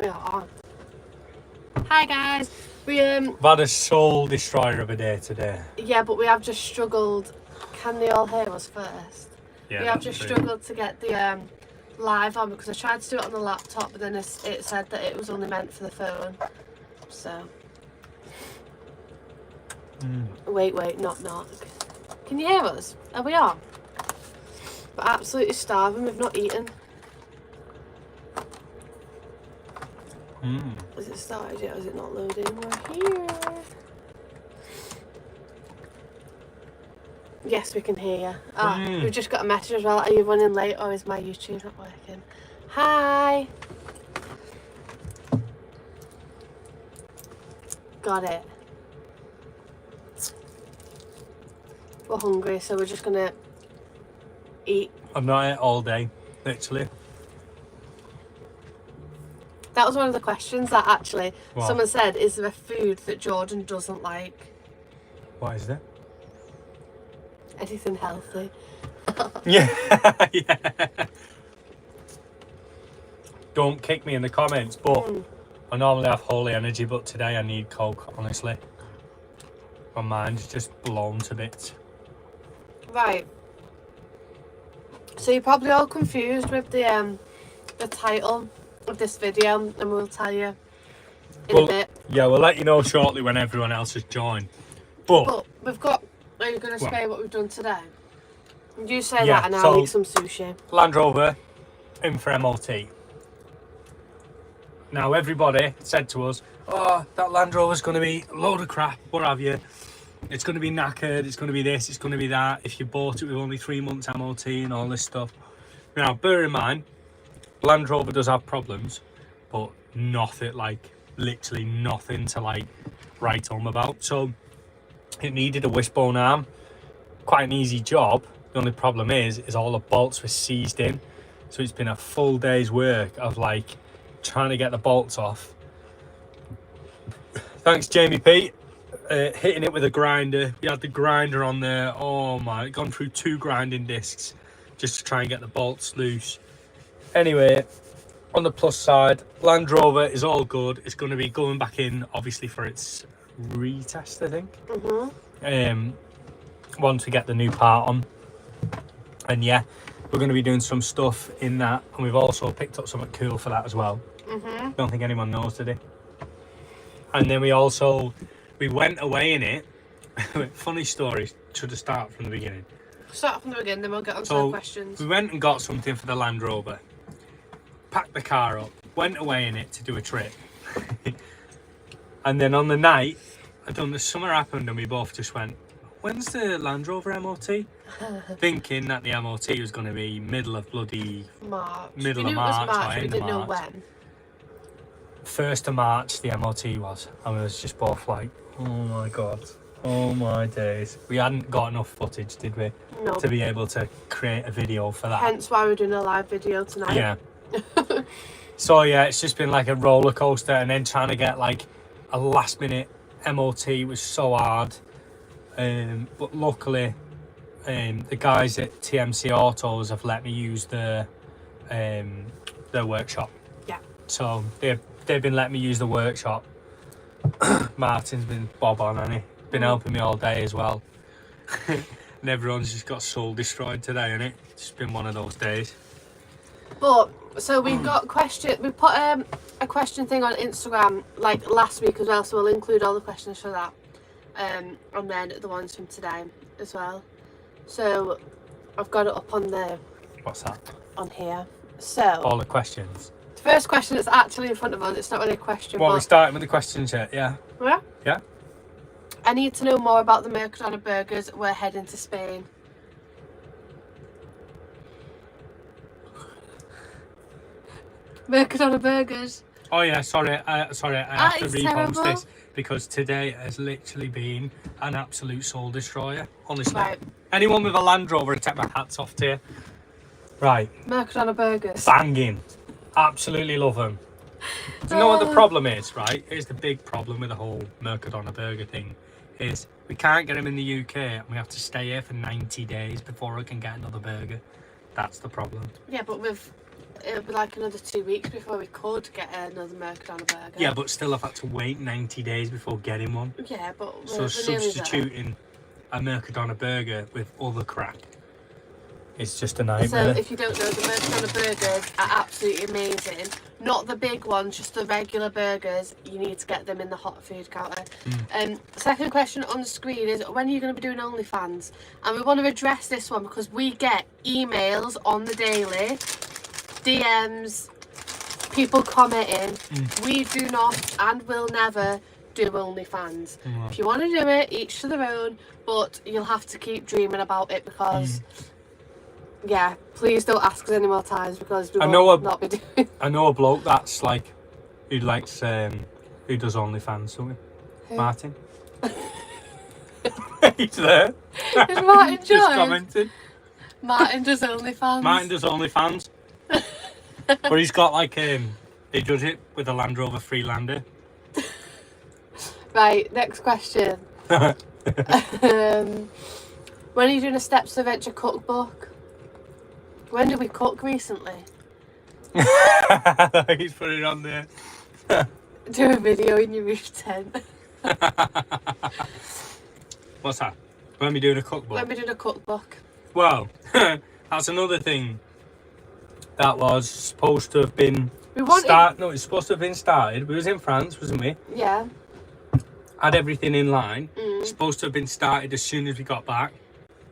We are. Hi guys. We I've had a soul destroyer of a day today. Yeah, but we have just struggled. Can they all hear us first? Yeah, we have just struggled to get the live on because I tried to do it on the laptop, but then it said that it was only meant for the phone. So. Wait, knock knock. Can you hear us? Are we on? We're absolutely starving. We've not eaten. Has it started yet? Is it not loading? We're here. Yes, we can hear you. We've just got a message as well. Are you running late or is my YouTube not working? Hi. Got it. We're hungry, so we're just gonna eat. I've not ate all day, literally. That was one of the questions that actually What? someone said, is there a food that Jordan doesn't like? What is it? Anything healthy. Yeah. Don't kick me in the comments, but I normally have holy energy, but today I need Coke, honestly. My mind's just blown to bits. Right. So you're probably all confused with the title of this video, and we'll tell you in a bit. Yeah, we'll let you know shortly when everyone else has joined. But we've got. Are you going to say what we've done today? You say that, and I'll eat some sushi. Land Rover in for MOT. Now everybody said to us, "Oh, that Land Rover's going to be a load of crap. What have you? It's going to be knackered. It's going to be this. It's going to be that. If you bought it with only 3 months MOT and all this stuff." Now, bear in mind, Land Rover does have problems, but nothing, like literally nothing to like write home about. So it needed a wishbone arm. Quite an easy job. The only problem is all the bolts were seized in. So it's been a full day's work of like trying to get the bolts off. Thanks, Jamie P. Hitting it with a grinder. We had the grinder on there. Oh my, gone through 2 grinding discs just to try and get the bolts loose. Anyway, on the plus side, Land Rover is all good. It's going to be going back in, obviously, for its retest, I think. Once we get the new part on. And yeah, we're going to be doing some stuff in that. And we've also picked up something cool for that as well. Don't think anyone knows, did they? And then we went away in it. Funny story, should have started from the beginning. Start from the beginning, then we'll get on to the questions. We went and got something for the Land Rover. Packed the car up, went away in it to do a trip. And then on the night, the summer happened and we both just went, when's the Land Rover MOT? Thinking that the MOT was going to be middle of bloody March. Middle of March or end of March. When. 1st of March the MOT was, and we was just both like, oh my god, oh my days. We hadn't got enough footage, did we? No. To be able to create a video for that. Hence why we're doing a live video tonight. Yeah. So yeah, it's just been like a roller coaster, and then trying to get like a last minute MOT was so hard. But luckily, the guys at TMC Autos have let me use their workshop. Yeah. So they've been letting me use the workshop. Martin's been bob on, hasn't he? Been helping me all day as well. And everyone's just got soul destroyed today, hasn't it? It's just been one of those days. But so we've got we put a question thing on Instagram like last week as well, so we'll include all the questions for that. And then the ones from today as well. So I've got it up on the... What's that? On here. So... All the questions. The first question is actually in front of us. It's not really a question. Well, we're starting with the questions yet, yeah. Yeah? Yeah. I need to know more about the Mercadona burgers. We're heading to Spain. Mercadona burgers. Oh yeah, sorry, I have to repost this because today has literally been an absolute soul destroyer, honestly. Right. Anyone with a Land Rover, I take my hats off to you. Right. Mercadona burgers. Banging. Absolutely love them. Do you know what the problem is, right? Here's the big problem with the whole Mercadona burger thing, is we can't get them in the UK and we have to stay here for 90 days before I can get another burger. That's the problem. Yeah, but with it'll be like another 2 weeks before we could get another Mercadona burger. Yeah, but still I've had to wait 90 days before getting one. Yeah, but So we're nearly there. substituting a Mercadona burger with other crap, it's just a So nightmare. if you don't know, the Mercadona burgers are absolutely amazing. Not the big ones, just the regular burgers. You need to get them in the hot food counter. Second question on the screen is, when are you going to be doing OnlyFans? And we want to address this one because we get emails on the daily, DMs, people commenting. We do not and will never do OnlyFans. If you want to do it, each to their own, but you'll have to keep dreaming about it because yeah, please don't ask us any more times because we will not be doing. I know a bloke that's like, who likes, who does OnlyFans, don't he? Martin. He's there. Is Martin Just joined? commented. Martin does OnlyFans. Martin does OnlyFans. But he's got like, he does it with a Land Rover Freelander. Right, next question. When are you doing a Steps to Adventure cookbook? When did we cook recently? He's putting it on there. Do a video in your roof tent. What's that? When we doing a cookbook? When we did a cookbook. Well, that's another thing that was supposed to have been it's supposed to have been started. We was in France, wasn't we? Yeah. Had everything in line. Supposed to have been started as soon as we got back.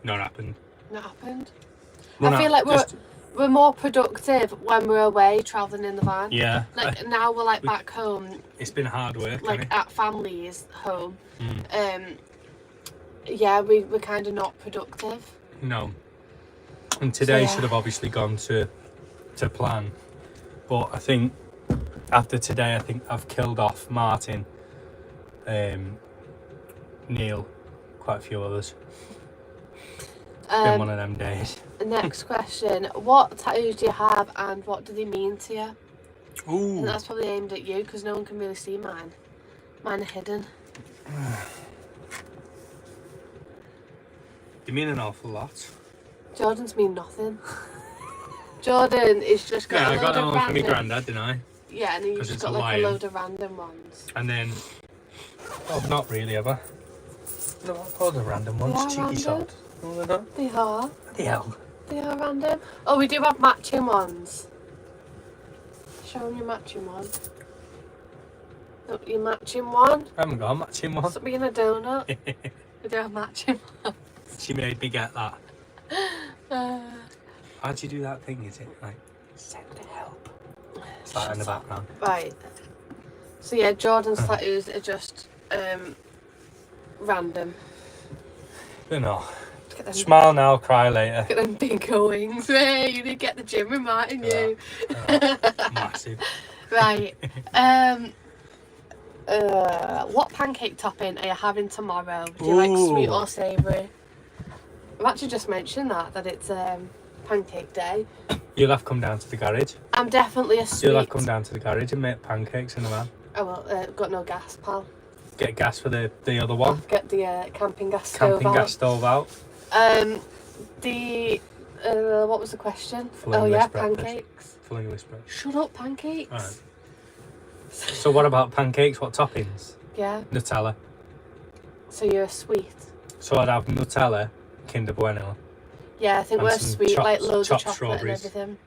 Not happened. Not happened. Well, I feel like we're more productive when we're away travelling in the van. Yeah. Like now we're like back home. It's been hard work. Like at family's home. Yeah, we're kind of not productive. No. And today should have obviously gone to plan. But I think after today, I think I've killed off Martin, Neil, quite a few others. It's been one of them days. Next question. What tattoos do you have and what do they mean to you? Ooh. And that's probably aimed at you because no one can really see mine. Mine are hidden. They mean an awful lot. Jordan's mean nothing. Jordan is just got Yeah, a I load got that of one from my random... granddad, didn't I? Yeah, and then you've 'Cause just it's got a like lion. a load of random ones. And then, oh, not really, have I? No, I've got the random ones. They are Cheeky random. sod. No, they're not. They are. The hell. They are random. Oh, we do have matching ones. Show them your matching one. Look, your matching one. I haven't got a matching one. Stop being a donut. We do have matching ones. She made me get that. How'd you do that thing? Is it like, send help? It's that in the background. Right. So yeah, Jordan's tattoos are just random. You know. Look at them, Smile now, cry later. look at them big wings. Hey, you need to get the gym with Martin, you. Massive. Right. What pancake topping are you having tomorrow? Do you like sweet or savoury? I've actually just mentioned that it's pancake day. You'll have to come down to the garage. I'm definitely a sweet. You'll have to come down to the garage and make pancakes in the van. Oh well, got no gas, pal. Get gas for the other one. Get the camping gas stove Camping gas stove out. What was the question? Full yeah, English breakfast. pancakes. Full English breakfast. Shut up, pancakes. Alright. So what about pancakes? What toppings? Yeah. Nutella. So you're a sweet. So I'd have Nutella, Kinder Bueno. Yeah, I think And we're some sweet, like loads of chopped chocolate and strawberries. everything.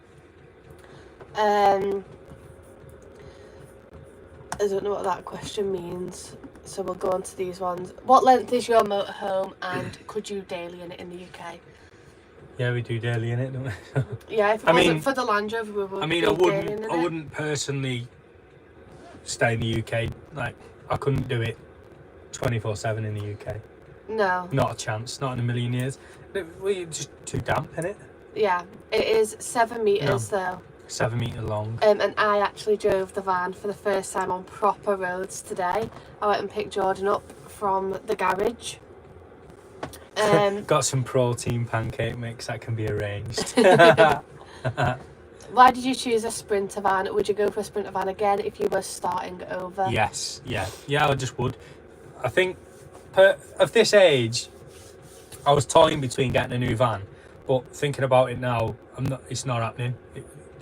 I don't know what that question means, so we'll go on to these ones. What length is your motorhome, and could you daily in it in the UK? Yeah, we do daily in it, don't we? Yeah, if it wasn't for the Land Rover, we would. I wouldn't personally stay in the UK. Like, I couldn't do it 24/7 in the UK. No. Not a chance. Not in a million years. We're just too damp in it. Yeah, it is 7 meters though. 7 metre long. And I actually drove the van for the first time on proper roads today. I went and picked Jordan up from the garage. Got some protein pancake mix that can be arranged. Why did you choose a Sprinter van? Would you go for a Sprinter van again if you were starting over? Yes, yeah, I just would. I think of this age, I was toying between getting a new van, but thinking about it now, it's not happening.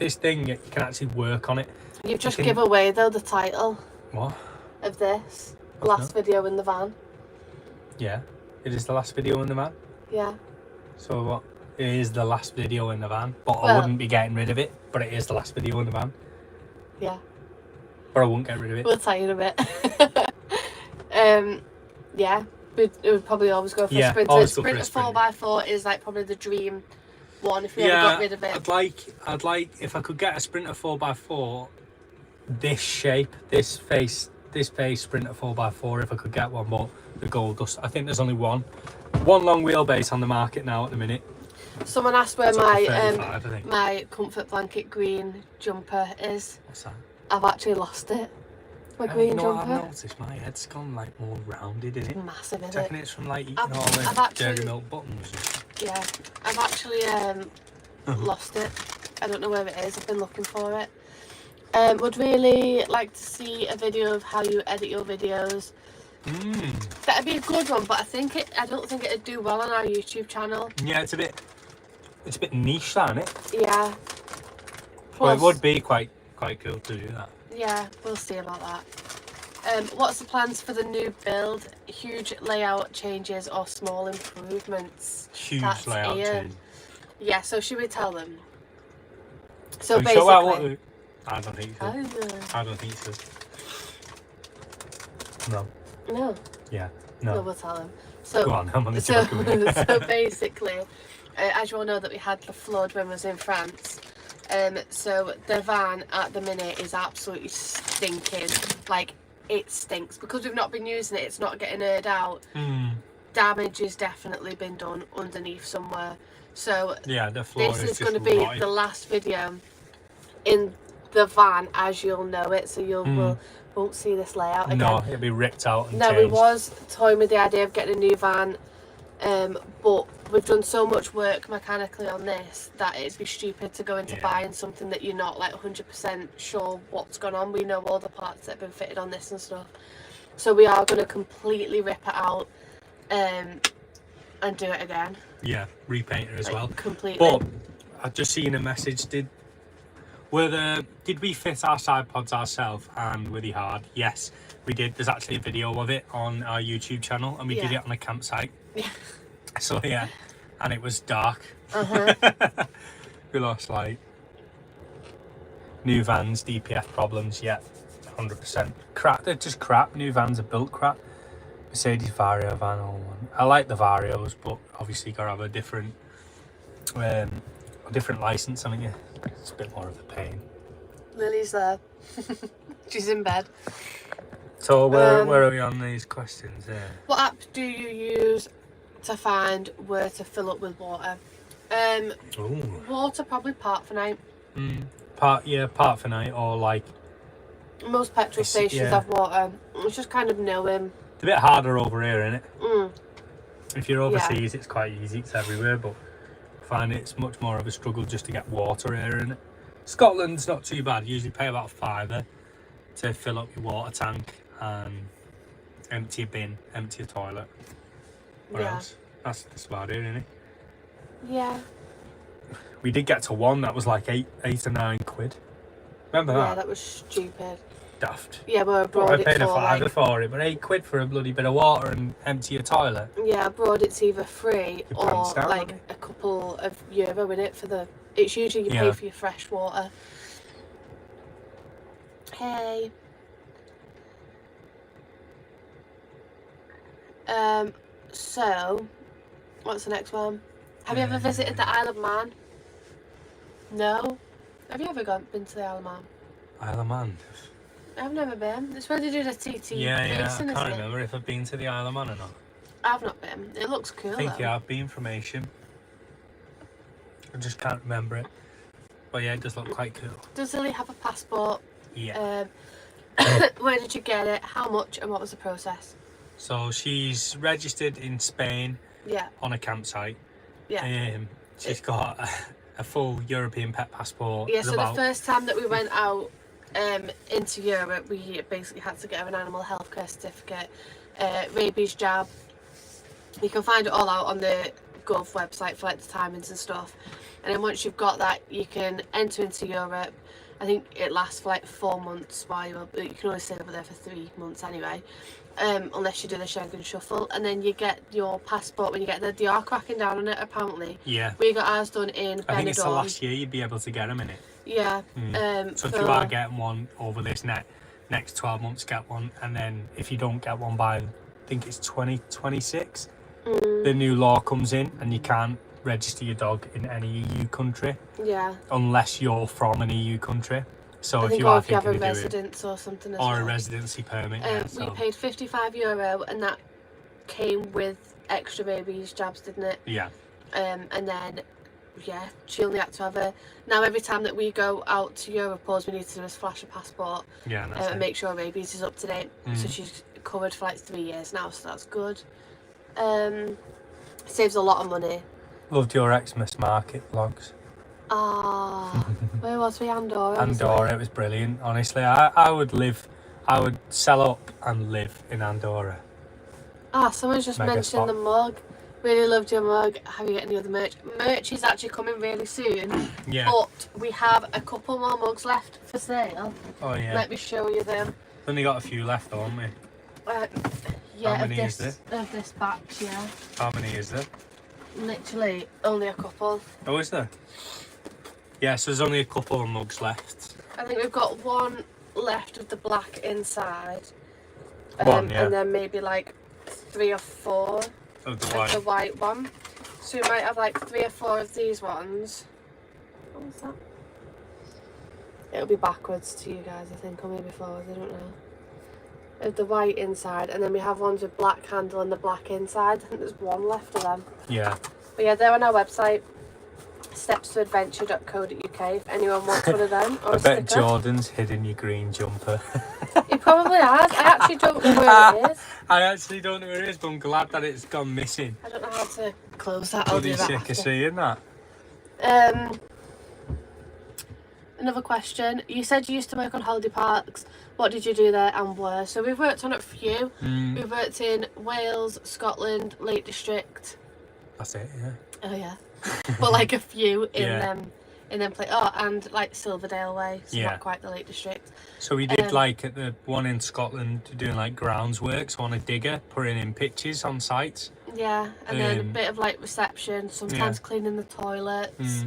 this thing, you can actually work on it. You've just give away though the title What? of this What's last that? video in the van. Yeah, it is the last video in the van. Yeah. So what? It is the last video in the van, but I Well- wouldn't be getting rid of it. But it is the last video in the van. Yeah. But I won't get rid of it. We'll tell you in a bit. Yeah. It would probably always go for a Sprinter. always go for a Sprinter Sprinter. 4x4 is like probably the dream one if we ever Yeah, got rid of it. I'd like if I could get a Sprinter 4x4, this shape, this face Sprinter 4x4. If I could get one, but the gold dust. I think there's only one long wheelbase on the market now at the minute. Someone asked where It's up to my 35, I think. my comfort blanket green jumper is. What's that? I've actually lost it. My green I've jumper. noticed my head's gone like more rounded, isn't it? Massive, I isn't reckon it? it's from like eating I've all the actually- dairy milk buttons. Yeah. I've actually lost it. I don't know where it is. I've been looking for it. Would really like to see a video of how you edit your videos. That'd be a good one, but I don't think it'd do well on our YouTube channel. Yeah, it's a bit niche, that, isn't it? Yeah. Well, it Plus- would be quite cool to do that. Yeah, we'll see about that. What's the plans for the new build? Huge layout changes or small improvements? Huge That's layout Ian. change. Yeah, so should we tell them? So Are you basically, sure about what I don't think so. I don't know. I don't think so. No. No, Yeah. no, No. we'll tell them. So, Go on, I'm on the so, joke. so basically, as you all know, that we had the flood when we was in France. So the van at the minute is absolutely stinking. Like, it stinks because we've not been using it. It's not getting aired out. Damage has definitely been done underneath somewhere. So Yeah, the floor this is is just going to be rotted. the last video in the van as you'll know it. So you'll won't see this layout again. No, it'll be ripped out and No, changed. we was toying with the idea of getting a new van, but we've done so much work mechanically on this that it'd be stupid to go into Yeah. buying something that you're not like 100% sure what's gone on. We know all the parts that have been fitted on this and stuff. So we are going to completely rip it out and do it again. Yeah, repaint it as Like, well. completely. But I've just seen a message. Did we fit our side pods ourselves, and were they hard? Yes, we did. There's actually a video of it on our YouTube channel, and we did Yeah. it on a campsite. Yeah. So yeah, and it was dark. We lost light. New vans, DPF problems. Yeah, 100%. Crap. They're just crap. New vans are built crap. Mercedes Vario van, all one. I like the Varios, but obviously you gotta have a different license, haven't you? It's a bit more of a pain. Lily's there. She's in bed. So where are we on these questions? Yeah. What app do you use to find where to fill up with water? Ooh. Water, probably Part for Night. Part for night, or like Most petrol stations yeah. have water. It's just kind of knowing. it's a bit harder over here, isn't it? If you're Yeah. overseas, it's quite easy. It's everywhere, but I find it's much more of a struggle just to get water here, isn't it? Scotland's not too bad. You usually pay about £5 to fill up your water tank and empty a bin, empty a toilet. What Yeah. else? That's about it, isn't it? Yeah. We did get to one that was like eight or 9 quid. Remember Yeah, that? that was stupid. Daft. Yeah, but I Well, brought I it paid for a £5 like, for it, but 8 quid for a bloody bit of water and empty a toilet. yeah, abroad it's either free Your or pants down, like aren't a couple of euro in it for the. It's usually you pay Yeah. for your fresh water. Hey. So, what's the next one? Have you ever visited the Isle of Man? No. Have you ever been to the Isle of Man? Isle of Man. I've never been. It's where they do the TT Yeah, I racing, can't isn't it? remember if I've been to the Isle of Man or not. I've not been. It looks cool I think though. yeah, I've been from Asia. I just can't remember it. But yeah, it does look quite cool. Does Lily have a passport? Yeah. Where did you get it? How much? And what was the process? So she's registered in Spain Yeah. on a campsite. Yeah. She's got a full European pet passport. Yeah, It's so about- the first time that we went out into Europe, we basically had to get an animal healthcare certificate, rabies jab. You can find it all out on the Gov website for like the timings and stuff. and then once you've got that, you can enter into Europe. I think it lasts for like 4 months while you can only stay over there for 3 months anyway, unless you do the Schengen shuffle, and then you get your passport when you get there. They are cracking down on it apparently. Yeah. We got ours done in Benidorm. I think it's the last year you'd be able to get them in it. Yeah. So if you are getting one over this next 12 months, get one, and then if you don't get one by, I think it's 2026, the new law comes in and you can't register your dog in any EU country. Yeah. Unless you're from an EU country. So if you have a residence or something as well. Or a residency permit. We paid €55 and that came with extra babies jabs, didn't it? Yeah. And then she only had to have a. Now every time that we go out to Europe, all we need to do is flash a passport. Yeah. And make sure our babies is up to date. So she's covered for like 3 years now, so that's good. Saves a lot of money. Loved your Xmas market vlogs. Where was we? Andorra. Andorra, it was brilliant. Honestly, I would sell up and live in Andorra. Someone's just mentioned the mug. Really loved your mug. Have you got any other merch? Merch is actually coming really soon. Yeah. But we have a couple more mugs left for sale. Oh yeah. Let me show you them. Only got a few left, haven't we? Yeah. How many is there? Of this batch, yeah. How many is there? Literally only a couple. Oh, is there? Yeah, so there's only a couple of mugs left. I think we've got one left of the black inside. Yeah. And then maybe like 3 or 4 of the white one. So we might have like 3 or 4 of these ones. What was that? It'll be backwards to you guys, I think, or maybe forwards, I don't know. Of the white inside, and then we have ones with black handle and the black inside. I think there's one left of them. Yeah. But yeah, they're on our website, stepstoadventure.co.uk, if anyone wants one of them. Or I bet Jordan's hidden your green jumper. He probably has. I actually don't know where it is. I actually don't know where it is, but I'm glad that it's gone missing. I don't know how to close that. I'll do that sick after. of seeing that. Another question. You said you used to work on holiday parks. What did you do there and where? So we've worked on a few. We've worked in Wales, Scotland, Lake District. That's it, yeah. Oh yeah. But like a few in them and like Silverdale Way, so not quite the Lake District. So we did like at the one in Scotland doing like grounds works on a digger, putting in pitches on sites. Yeah, and then a bit of like reception, sometimes cleaning the toilets.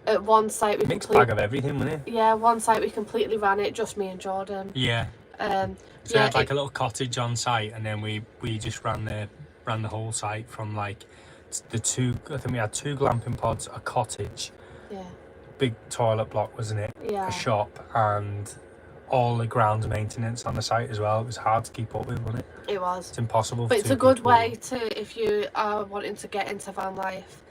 At one site we mixed bag of everything, wasn't it? Yeah, one site we completely ran it, just me and Jordan. Yeah. So we had like a little cottage on site, and then we just ran the whole site from like I think we had 2 glamping pods, a cottage, big toilet block, wasn't it? Yeah. A shop, and all the grounds maintenance on the site as well. It was hard to keep up with, wasn't it? It was. It's impossible. But it's a good way to, if you are wanting to get into van life.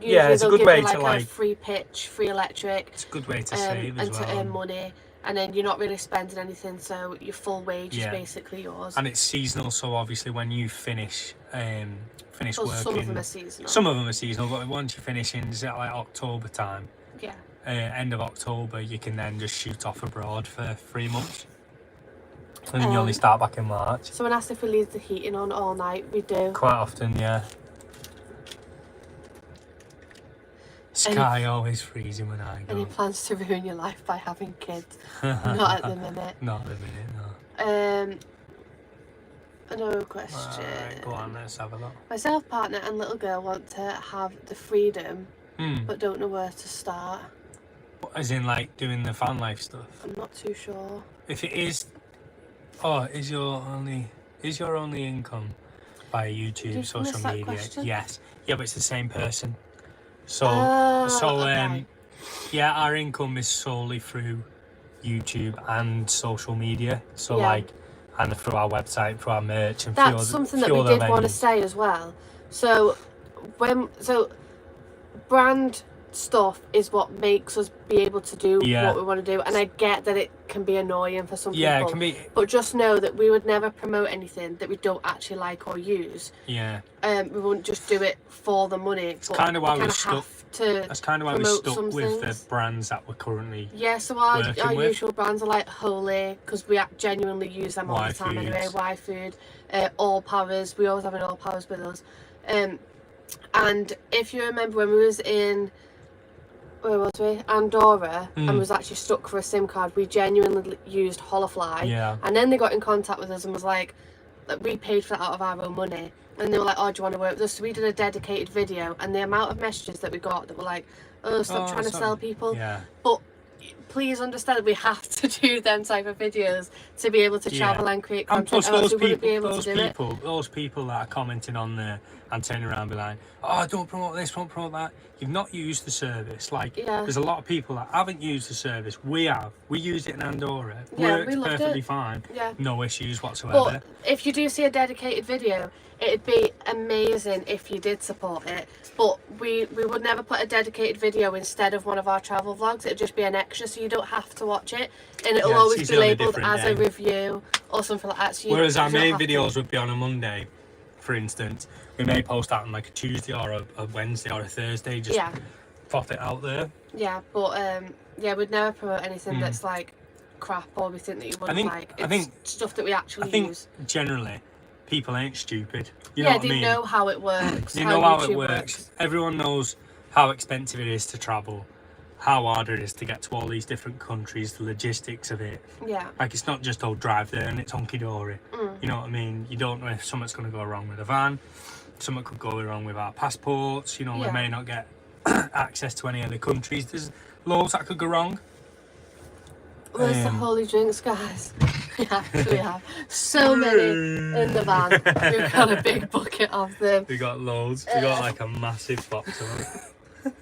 It's a good way to like a free pitch, free electric. It's a good way to save as well. And to earn money. And then you're not really spending anything, so your full wage is basically yours. And it's seasonal, so obviously when you finish working, some of them are seasonal. Some of them are seasonal, but once you finish in like October time, end of October, you can then just shoot off abroad for 3 months. And then you only start back in March. Someone asked if we leave the heating on all night. We do. Quite often, yeah. Sky always freezing when I go. Any plans to ruin your life by having kids? Not at the minute. Not at the minute, no. Another question. Alright, go on, let's have a look. Myself, partner and little girl want to have the freedom, but don't know where to start. As in like doing the fan life stuff? I'm not too sure. If it is... is your only income via YouTube, social media? Question? Yes. Yeah, but it's the same person. So, okay. Yeah, our income is solely through YouTube and social media. So and through our website, through our merch, and that's something that we did want to say as well. So brand stuff is what makes us be able to do what we want to do, and I get that it can be annoying for some people. Yeah, it can be. But just know that we would never promote anything that we don't actually like or use. Yeah. We wouldn't just do it for the money. It's kind of why we're stuck. That's kind of why we're stuck with the brands that we're currently. Yeah, so our usual brands are like Holy, because we genuinely use them all the time anyway. Y Food, All Powers. We always have an All Powers with us. And if you remember when we was in, where was we? Andorra, and was actually stuck for a SIM card, we genuinely used Holofly. Yeah. And then they got in contact with us and was like, we paid for that out of our own money. And they were like, oh, do you want to work with us? So we did a dedicated video, and the amount of messages that we got that were like, oh, stop trying to sell people. Yeah. But please understand, we have to do them type of videos to be able to travel and create content. And plus those people that are commenting on there and turning around and be like, oh, don't promote this, don't promote that. You've not used the service. Like, there's a lot of people that haven't used the service. We have. We used it in Andorra. Worked we loved perfectly it. fine. Yeah. No issues whatsoever. But if you do see a dedicated video, it'd be amazing if you did support it. But we would never put a dedicated video instead of one of our travel vlogs. It'd just be an extra, so you don't have to watch it, and it'll always be labelled as a review or something like that. So whereas our main videos would be on a Monday, for instance. We may post that on like a Tuesday or a Wednesday or a Thursday. Just pop it out there. Yeah, but we'd never promote anything that's like crap or we think that you wouldn't like. It's stuff that we actually use. Generally, people ain't stupid. You know what I mean? They know how it works. They know how it works. Everyone knows how expensive it is to travel, how hard it is to get to all these different countries, the logistics of it. Yeah. Like, it's not just, oh, drive there and it's hunky-dory. You know what I mean? You don't know if something's going to go wrong with a van. Something could go wrong with our passports. You know, we may not get access to any other countries. There's loads that could go wrong. Where's the holy drinks, guys? We actually have so many in the van. We've got a big bucket of them. We got loads. We got like a massive box of them.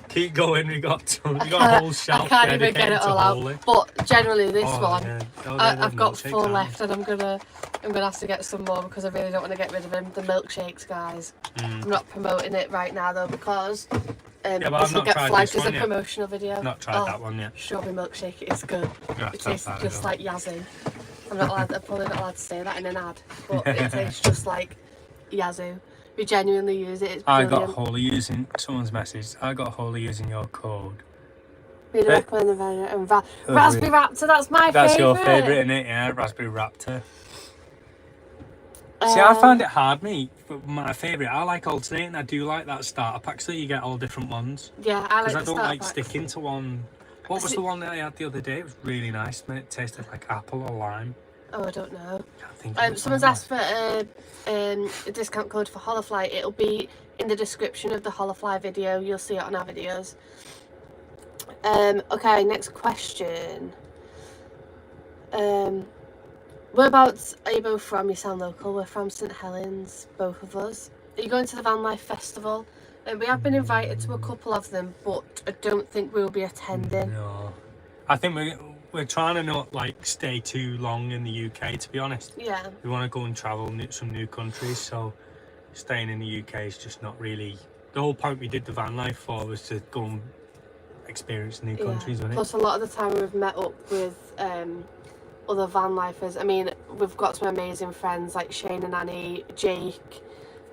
Keep going. We got tons. We got a whole shelf. I can't even get it all out. But generally, this one, I've got 4 left, and I'm gonna have to get some more because I really don't want to get rid of them. The milkshakes, guys. I'm not promoting it right now though because this will get flagged as a promotional video. Not tried that one yet. Strawberry milkshake, it is good. It tastes just like Yazoo. I'm probably not allowed to say that in an ad, but it tastes just like Yazoo. We genuinely use it. It's brilliant. I got Holy using someone's message. I got Holy using your code. We'd recommend the Raspberry Raptor. That's my favourite. That's your favourite, isn't it? Yeah, Raspberry Raptor. See, I found it hard, mate. My favourite. I like alternating. I do like that starter pack, so you get all different ones. Yeah, I like the starter because I don't like packs. sticking to one. What was the one that I had the other day? It was really nice. Man, it tasted like apple or lime. Oh, I don't know. Can't think of someone's asked for a discount code for Holofly. It'll be in the description of the Holofly video. You'll see it on our videos. Okay, next question. Whereabouts are you both from? You sound local. We're from St Helens, both of us. Are you going to the Van Life Festival? We have been invited to a couple of them, but I don't think we'll be attending. No. I think we're trying to not like stay too long in the UK, to be honest. Yeah. We want to go and travel some new countries, so staying in the UK is just not really... The whole point we did the van life for was to go and experience new countries, wasn't it? Plus a lot of the time we've met up with other van lifers. I mean, we've got some amazing friends like Shane and Annie, Jake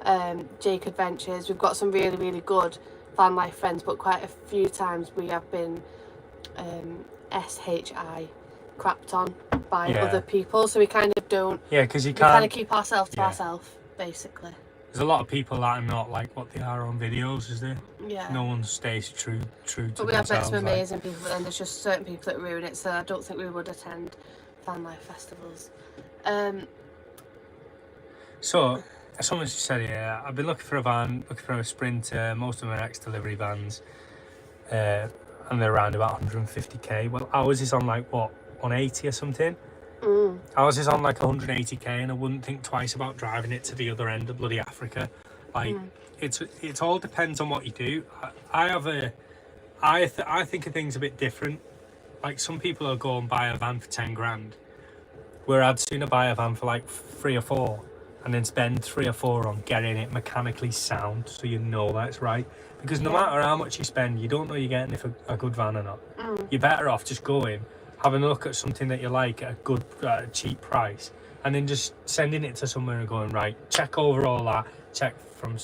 Adventures. We've got some really, really good van life friends, but quite a few times we have been SHI crapped on by other people, so we kind of don't. Yeah, because you can't. We kind of keep ourselves to ourselves, basically. There's a lot of people that are not like what they are on videos, is there? Yeah. No one stays true to themselves. But we have met some amazing people, but then there's just certain people that ruin it, so I don't think we would attend van life festivals. So, someone just said here, I've been looking for a van, looking for a Sprinter. Most of them are ex-delivery vans, and they're around about 150k. Well, ours is on like what, 180 or something. Ours is on like 180k, and I wouldn't think twice about driving it to the other end of bloody Africa. Like, it all depends on what you do. I think of things a bit different. Like, some people will go and buy a van for 10 grand, where I'd sooner buy a van for like 3 or 4, and then spend 3 or 4 on getting it mechanically sound, so you know that's right. Because no matter how much you spend, you don't know you're getting a good van or not. You're better off just going, having a look at something that you like at a good, cheap price, and then just sending it to somewhere and going, right, check over all that, check from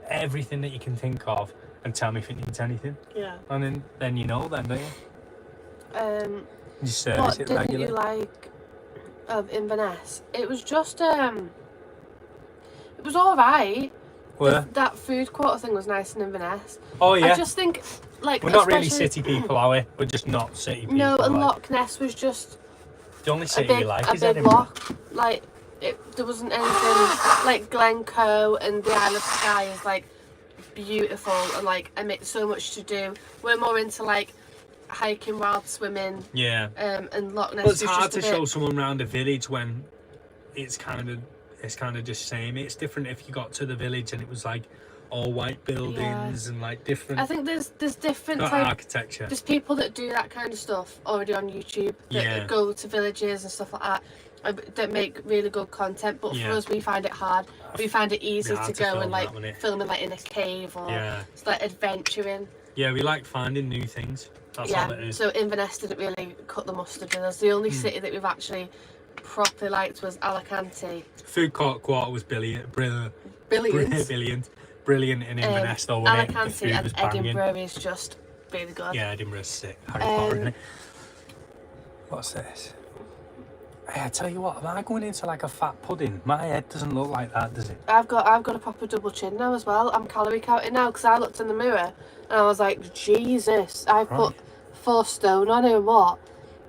everything that you can think of, and tell me if it needs anything. Yeah. And then you know then, don't you? You service it regularly. What didn't you like of Inverness? It was just, it was alright. that food quarter thing was nice in Inverness. Oh yeah. I just think, like, we're not really city people, are we? We're just not city people. No, and Loch Ness was just the only city we like is big Edinburgh. loch. Like, there wasn't anything like Glencoe and the Isle of Skye is like beautiful and like so much to do. We're more into like hiking, wild swimming. Yeah. And Loch Ness. Well, it's hard to show someone around a village when it's kind of just same. It's different if you got to the village and it was like all white buildings and like different. I think there's different architecture. There's people that do that kind of stuff already on YouTube that go to villages and stuff like that. That make really good content, but for us, we find it hard. We find it easy to go and like filming like in a cave or it's like adventuring. Yeah, we like finding new things. That's all it is. So Inverness didn't really cut the mustard with us. The only city that we've actually properly liked was Alicante. Food quarter was brilliant in Inverness though. Alicante and Edinburgh is just really good. Yeah, Edinburgh's sick. Harry Potter, isn't it? What's this? Hey, I tell you what, am I going into like a fat pudding? My head doesn't look like that, does it? I've got a proper double chin now as well. I'm calorie counting now because I looked in the mirror and I was like, Jesus, I put 4 stone on in what?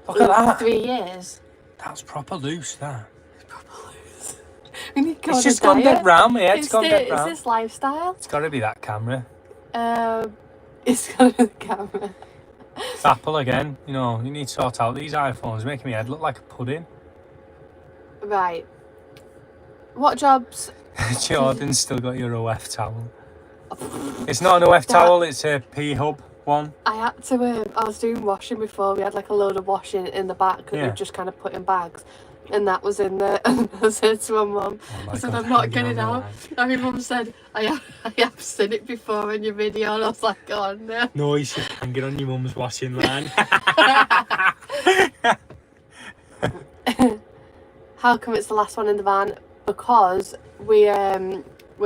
Look at that. 3 years. That's proper loose, that. Proper loose. We need to go it's just gone dead round, my head's gone dead round. It's this lifestyle. It's got to be that camera. It's got to be the camera. It's Apple again. You know, you need to sort out these iPhones, making my head look like a pudding. Right. What jobs? Jordan's still got your OF towel. It's not an OF towel, it's a P-Hub one. I had to, I was doing washing before. We had like a load of washing in the back that we just kind of put in bags. And that was in there. And I said to my mum, I said, I'm not getting out. And my mum said, I have seen it before in your video. And I was like, oh no. No, you should hang it on your mum's washing line. How come it's the last one in the van? Because we're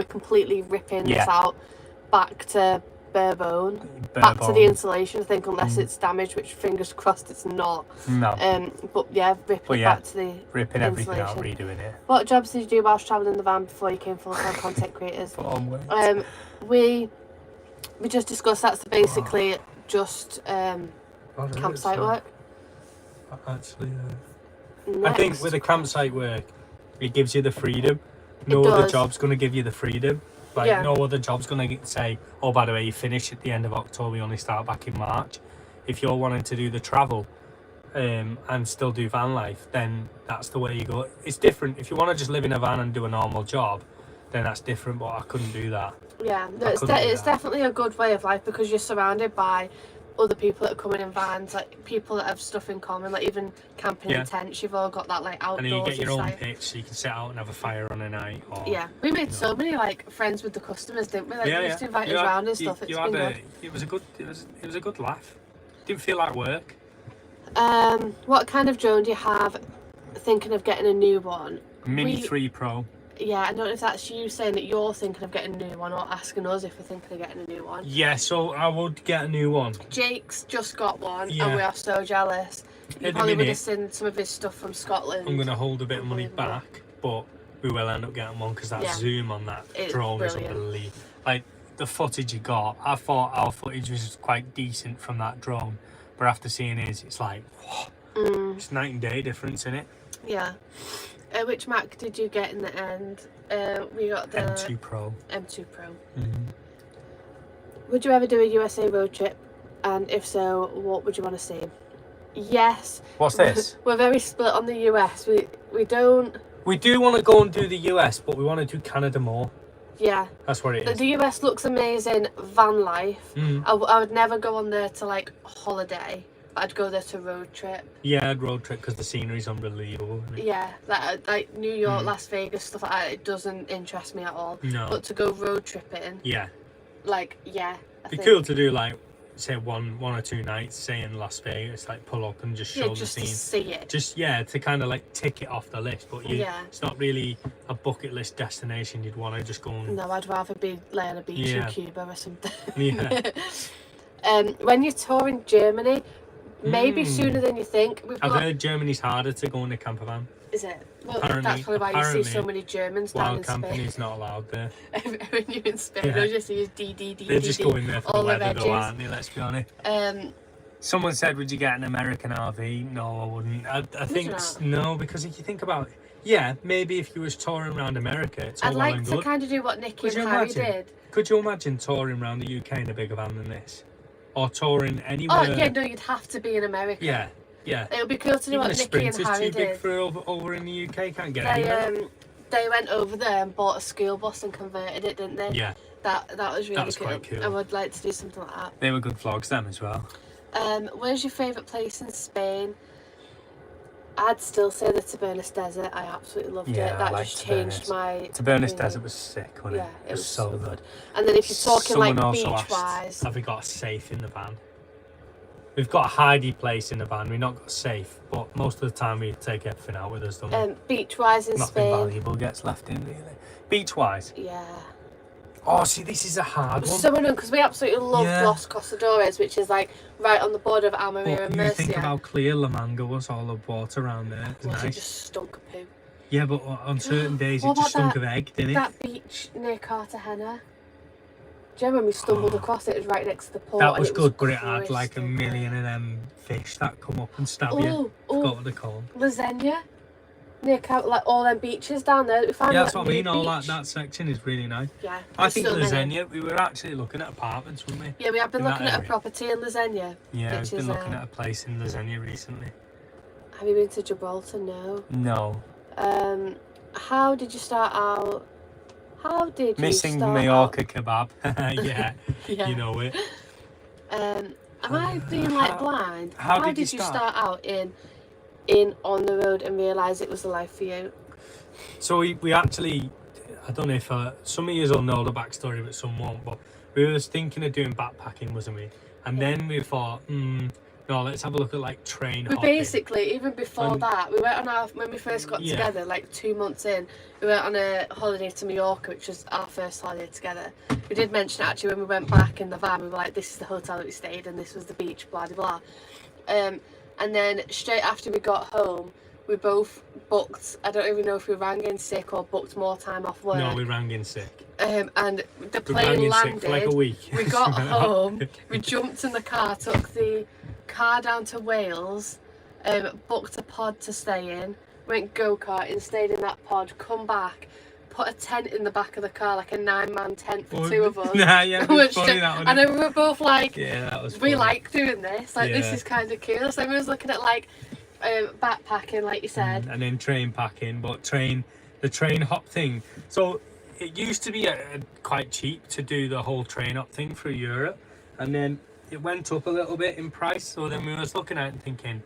completely ripping this out back to bare bone, back to the insulation. I think unless it's damaged, which fingers crossed it's not. No. But yeah, ripping back to the ripping everything out, redoing it. What jobs did you do whilst travelling in the van before you came full-time content creators? We just discussed that. So basically, just campsite work. Actually. I think with the campsite work, it gives you the freedom. No other job's going to give you the freedom. Like, no other job's going to say, oh, by the way, you finish at the end of October, you only start back in March. If you're wanting to do the travel and still do van life, then that's the way you go. It's different. If you want to just live in a van and do a normal job, then that's different, but I couldn't do that. Yeah, no, it's definitely a good way of life because you're surrounded by other people that are coming in vans, like people that have stuff in common, like even camping in tents. You've all got that like outdoors. And then you get your own pitch, so you can sit out and have a fire on a night. Or, we made so many like friends with the customers, didn't we? Like we used to invite us around and stuff. It's been good. It was a good laugh. Didn't feel like work. What kind of drone do you have? Thinking of getting a new one. Mini 3 Pro. Yeah, I don't know if that's you saying that you're thinking of getting a new one or asking us if we're thinking of getting a new one. Yeah, so I would get a new one. Jake's just got one and we are so jealous. You probably would have seen some of his stuff from Scotland. I'm going to hold a bit of money back, but we will end up getting one because that zoom on that drone is unbelievable. Like, the footage you got, I thought our footage was quite decent from that drone, but after seeing his, it's like, it's night and day difference in it. Yeah. Which Mac did you get in the end? We got the M2 Pro. M2 Pro. Would you ever do a USA road trip? And if so, what would you want to see? Yes. What's this? We're very split on the US. We don't. We do want to go and do the US, but we want to do Canada more. Yeah. That's what it is. The US looks amazing, van life. I would never go on there to like holiday. I'd go there to road trip. Yeah, I'd road trip because the scenery's unbelievable. Isn't it? Yeah, like New York, Las Vegas, stuff like that. It doesn't interest me at all. No. But to go road tripping. Yeah. Like It'd be cool to do like say one or two nights, say in Las Vegas, like pull up and just show the scene. Just to see it. Just to kind of like tick it off the list. But it's not really a bucket list destination. You'd want to just go and. No, I'd rather be laying on a beach in Cuba or something. Yeah. When you're touring Germany, Maybe sooner than you think. I've heard Germany's harder to go in a camper van. Is it? Well, Apparently- that's probably why you see so apparently, many Germans down Wild in Spain. camping is not allowed there. When you're in Spain, Yeah. they'll just use D. They're just going there for the all the weather though, veggies. aren't they? Let's be honest. Someone said, would you get an American RV? No, I wouldn't. I think, not? no, because if you think about it, yeah, maybe if you was touring around America, it's all I'd well like and to good. kind of do what Nicky Could and you Harry imagine? did. Could you imagine touring around the UK in a bigger van than this? Or touring anywhere? Oh, yeah, no, you'd have to be in America. Yeah, yeah. It would be cool to do Even what a Nicky and Sprinter's Harry too big did. for over in the UK, can't get anywhere. They went over there and bought a school bus and converted it, didn't they? Yeah, That was really was cool. quite cool. I would like to do something like that. they were good vlogs, them as well. Where's your favourite place in Spain? I'd still say the Tabernas Desert. I absolutely loved Yeah, it. I That liked just changed Tabernas. my Tabernas opinion. Desert was sick, wasn't Yeah, it? It was so good. And then if you're talking Someone like also beach asked, wise, have we got a safe in the van? We've got a hidey place in the van. We've not got a safe, but most of the time we take everything out with us, don't we? beach wise in Nothing Spain. valuable gets left in, really. Beach wise. Yeah. Oh, see, this is a hard one. So annoying because we absolutely loved Yeah. Los Cosadores, which is like right on the border of Almeria But and you think Murcia. of how clear La Manga was, all the water around there. It's Was it nice. just stunk of poo? Yeah, but on certain days What it just about stunk of egg, didn't it? That beach near Cartagena. Do you remember when we stumbled across it? It was right next to the port. That and was it good, but it had crystal like a million of them fish that come up and stab you. Oh, Forgot oh, what they're called. Lasagna. Near like all them beaches down there. We found Yeah, that's that what I mean. new All beach. that section is really nice. Yeah. I there's think so many. Lasagna, we were actually looking at apartments, weren't we? Yeah, we have been in that looking at a area. property in Lasagna. Yeah, which we've been is, looking at a place in Lasagna recently. Have you been to Gibraltar? No. No. How did you start out? How did you Missing start Mallorca kebab. Yeah, Yeah. you know it. Am I being like blind? how did you you start? start out in on the road and realise it was the life for you? So we actually, I don't know if some of you will know the backstory, but some won't. But we was thinking of doing backpacking, wasn't we? And then we thought, no, let's have a look at like train We hopping. basically, even before that, we went on when we first got Yeah. together, like 2 months in, we went on a holiday to Mallorca, which was our first holiday together. We did mention actually when we went back in the van, we were like, this is the hotel that we stayed and this was the beach, blah, blah, blah. And then straight after we got home, we both booked, I don't even know if we rang in sick or booked more time off work. No, we rang in sick. And the We rang plane in landed. sick for like a week. We got home, we jumped in the car, took the car down to Wales, booked a pod to stay in, went go-karting, stayed in that pod, come back, put a tent in the back of the car, like a 9-man tent for two of us. Nah, yeah, it was funny that one. And then we were both like, Yeah, that was we funny. like doing this, like this Yeah. is kind of cool. So we was looking at like backpacking, like you said. And then train packing, but the train hop thing. So it used to be quite cheap to do the whole train hop thing through Europe, and then it went up a little bit in price. So then we was looking at it and thinking,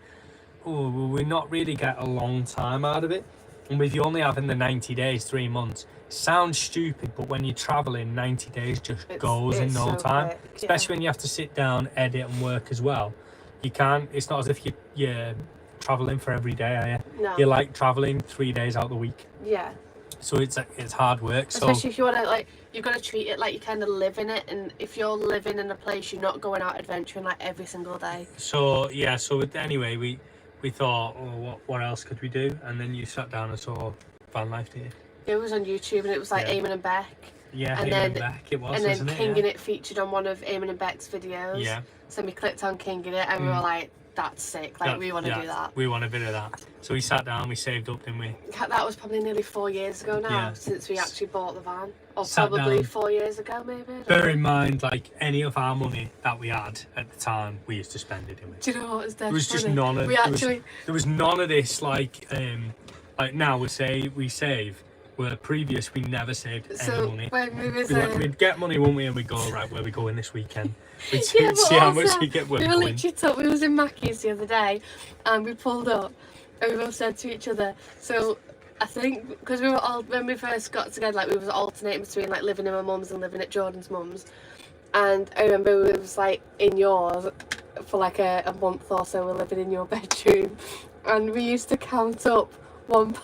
oh, will we not really get a long time out of it? And with you only having the 90 days, 3 months, sounds stupid, but when you're traveling, 90 days just goes in it's no so time. quick, yeah. Especially when you have to sit down, edit, and work as well. You can't. It's not as if you're traveling for every day, are you? No. You're like traveling 3 days out of the week, Yeah. so it's hard work. So Especially if you want to, like, you've got to treat it like you kind of live in it, and if you're living in a place, you're not going out adventuring like every single day. yeah. So anyway, we thought, oh, what else could we do? And then you sat down and saw van life, did you? It was on YouTube, and it was like Yeah. Eamon and Beck, Yeah, And Eamon then- and Beck it was, and then wasn't it? King Yeah. in It featured on one of Eamon and Beck's videos. Yeah. So we clicked on King in It, and we were like, "That's sick! Like, we want to do that." We want a bit of that. So we sat down, we saved up, didn't we? That was probably nearly 4 years ago now, Yeah. since we actually bought the van, or Sat probably down. 4 years ago, maybe. I don't Bear know. in mind, like any of our money that we had at the time, we used to spend it, didn't we? Do you know what was dead There was just funny? none of We actually, there was none of this like now we save. Where previous we never saved any so money. when we was We'd get money, wouldn't we? And we'd go, right, where we going this weekend? We'd Yeah, but see how much also, we get worth we were going. literally we was in Mackey's the other day, and we pulled up, and we both said to each other. So I think because we were all when we first got together, like we was alternating between like living in my mum's and living at Jordan's mum's, and I remember we was like in yours for like a month or so. We're living in your bedroom, and we used to count up £1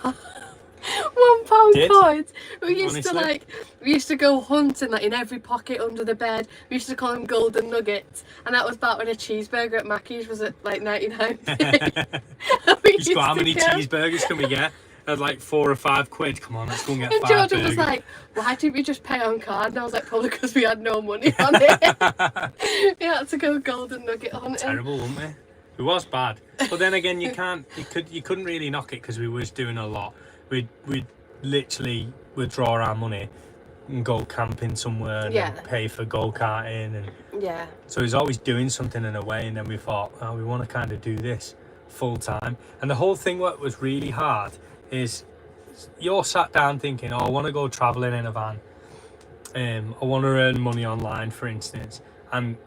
£5 Did. coins. We used to Honestly. we used to go hunting like in every pocket under the bed. We used to call them golden nuggets, and that was back when a cheeseburger at Mackey's was at like 99p. We Just go, how many cheeseburgers can we get? At like 4 or 5 quid. Come on, let's go and get And 5 Jordan burgers. was like, why didn't we just pay on card? And I was like, probably because we had no money on it. We had to go golden nugget hunting. Terrible, weren't we? It was bad, but then again, you couldn't really knock it because we was doing a lot. We'd literally withdraw our money and go camping somewhere and then pay for go-karting, and so he's always doing something in a way. And then we thought, oh, we want to kind of do this full time. And the whole thing what was really hard is you're sat down thinking, oh, I want to go traveling in a van. I want to earn money online, for instance, and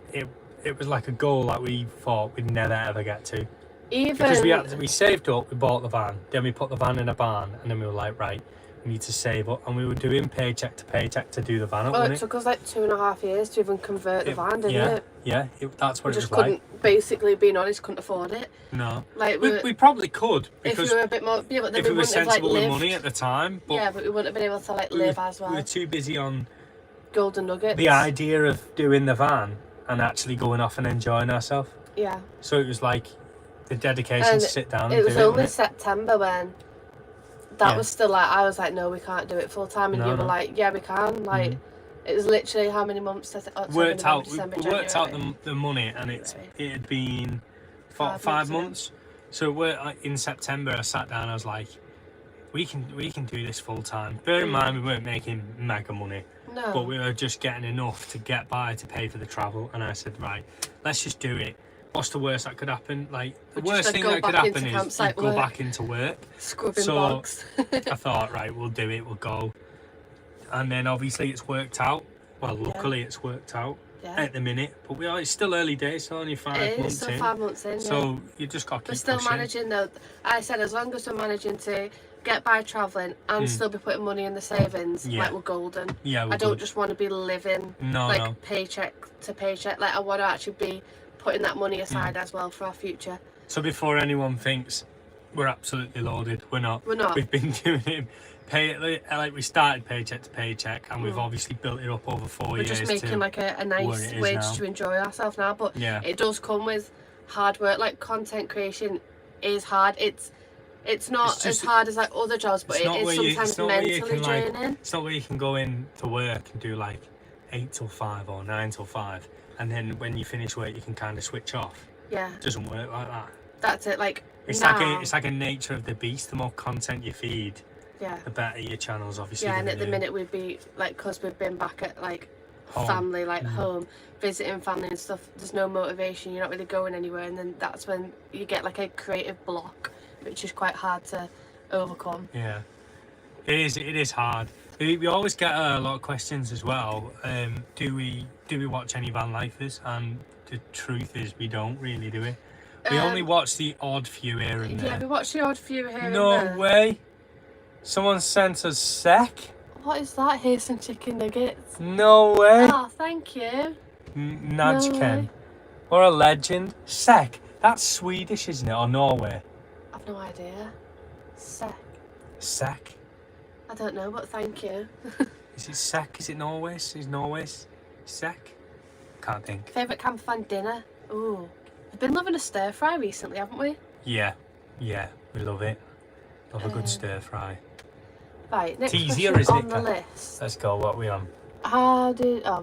it was like a goal that we thought we'd never ever get to. Because we saved up, we bought the van, then we put the van in a barn, and then we were like, right, we need to save up, and we were doing paycheck to paycheck to do the van up. Well, it took us like 2.5 years to even convert the van, didn't it? Yeah, that's what we it just was like. couldn't, basically, being honest, couldn't afford it. No, like we probably could, because if we were a bit more, but then if we we were wouldn't have sensible like with lived. money at the time. But but we wouldn't have been able to like live as well. We were too busy on golden nuggets. The idea of doing the van and actually going off and enjoying ourselves. Yeah. So it was like the dedication to sit down and do it. It was only September when that was still like, I was like, no, we can't do it full time, and you were like, yeah, we can. Like, it was literally how many months? Worked out the money, and it had been 5 months. So in September, I sat down. I was like, we can do this full time. Bear in mind, we weren't making mega money. No. But we were just getting enough to get by to pay for the travel. And I said, right, let's just do it. What's the worst that could happen? Like, the worst thing that could happen is you go back into work. Scrubbing bogs. I thought, right, we'll do it, we'll go. And then obviously it's worked out. Well, luckily it's worked out at the minute. But it's still early days, still only 5 months in. It's still 5 months in, So you just got to keep pushing. We're still managing though. I said as long as we're managing to get by travelling and still be putting money in the savings, like we're golden. Yeah, I don't just want to be living paycheck to paycheck. Like, I want to actually be putting that money aside as well for our future. So before anyone thinks we're absolutely loaded, we're not. We've been doing it we started paycheck to paycheck, and we've obviously built it up over 4 years. We're just making like a nice wage to enjoy ourselves now, but it does come with hard work. Like, content creation is hard. It's not as hard as like other jobs, but it is sometimes mentally draining. It's not where you can go in to work and do like 8 till 5 or 9 till 5, and then when you finish work you can kind of switch off. Yeah. It doesn't work like that. That's it. Like, it's like a nature of the beast. The more content you feed, the better your channel's obviously. Yeah, and at the minute we'd be like, because we've been back at like family, like home, visiting family and stuff, there's no motivation, you're not really going anywhere, and then that's when you get like a creative block, which is quite hard to overcome. Yeah, it is hard. We always get a lot of questions as well. Do we watch any van lifers? And the truth is, we don't really, do we? We only watch the odd few here and there. Yeah, we watch the odd few here and there. No way. Someone sent us sec. What is that? Here's some chicken nuggets. No way. Oh, thank you. Nudge Ken. What a legend. Sec. That's Swedish, isn't it? Or Norway? I've no idea. Sec. Sec. I don't know, but thank you. Is it sec? Is it Norway's? Is Norway's sec? Can't think. Favourite camper van dinner? Ooh. We've been loving a stir fry recently, haven't we? Yeah, we love it. Love a good stir fry. Right, next easier, question isn't on it? the list. Let's go, what are we on?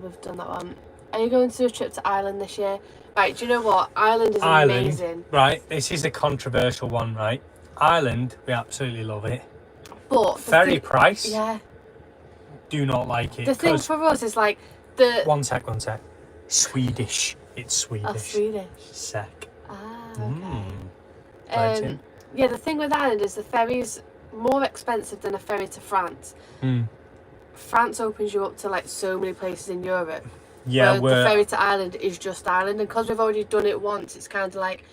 We've done that one. Are you going to do a trip to Ireland this year? Right, do you know what? Ireland is amazing. Right, this is a controversial one, right? Ireland, we absolutely love it. But ferry price? Yeah. Do not like it. The thing for us is like One sec. Swedish. It's Swedish. Oh, Swedish. Sec. Okay. Yeah, the thing with Ireland is the ferry's more expensive than a ferry to France. France opens you up to like so many places in Europe. Yeah, the ferry to Ireland is just Ireland, and because we've already done it once, it's kind of like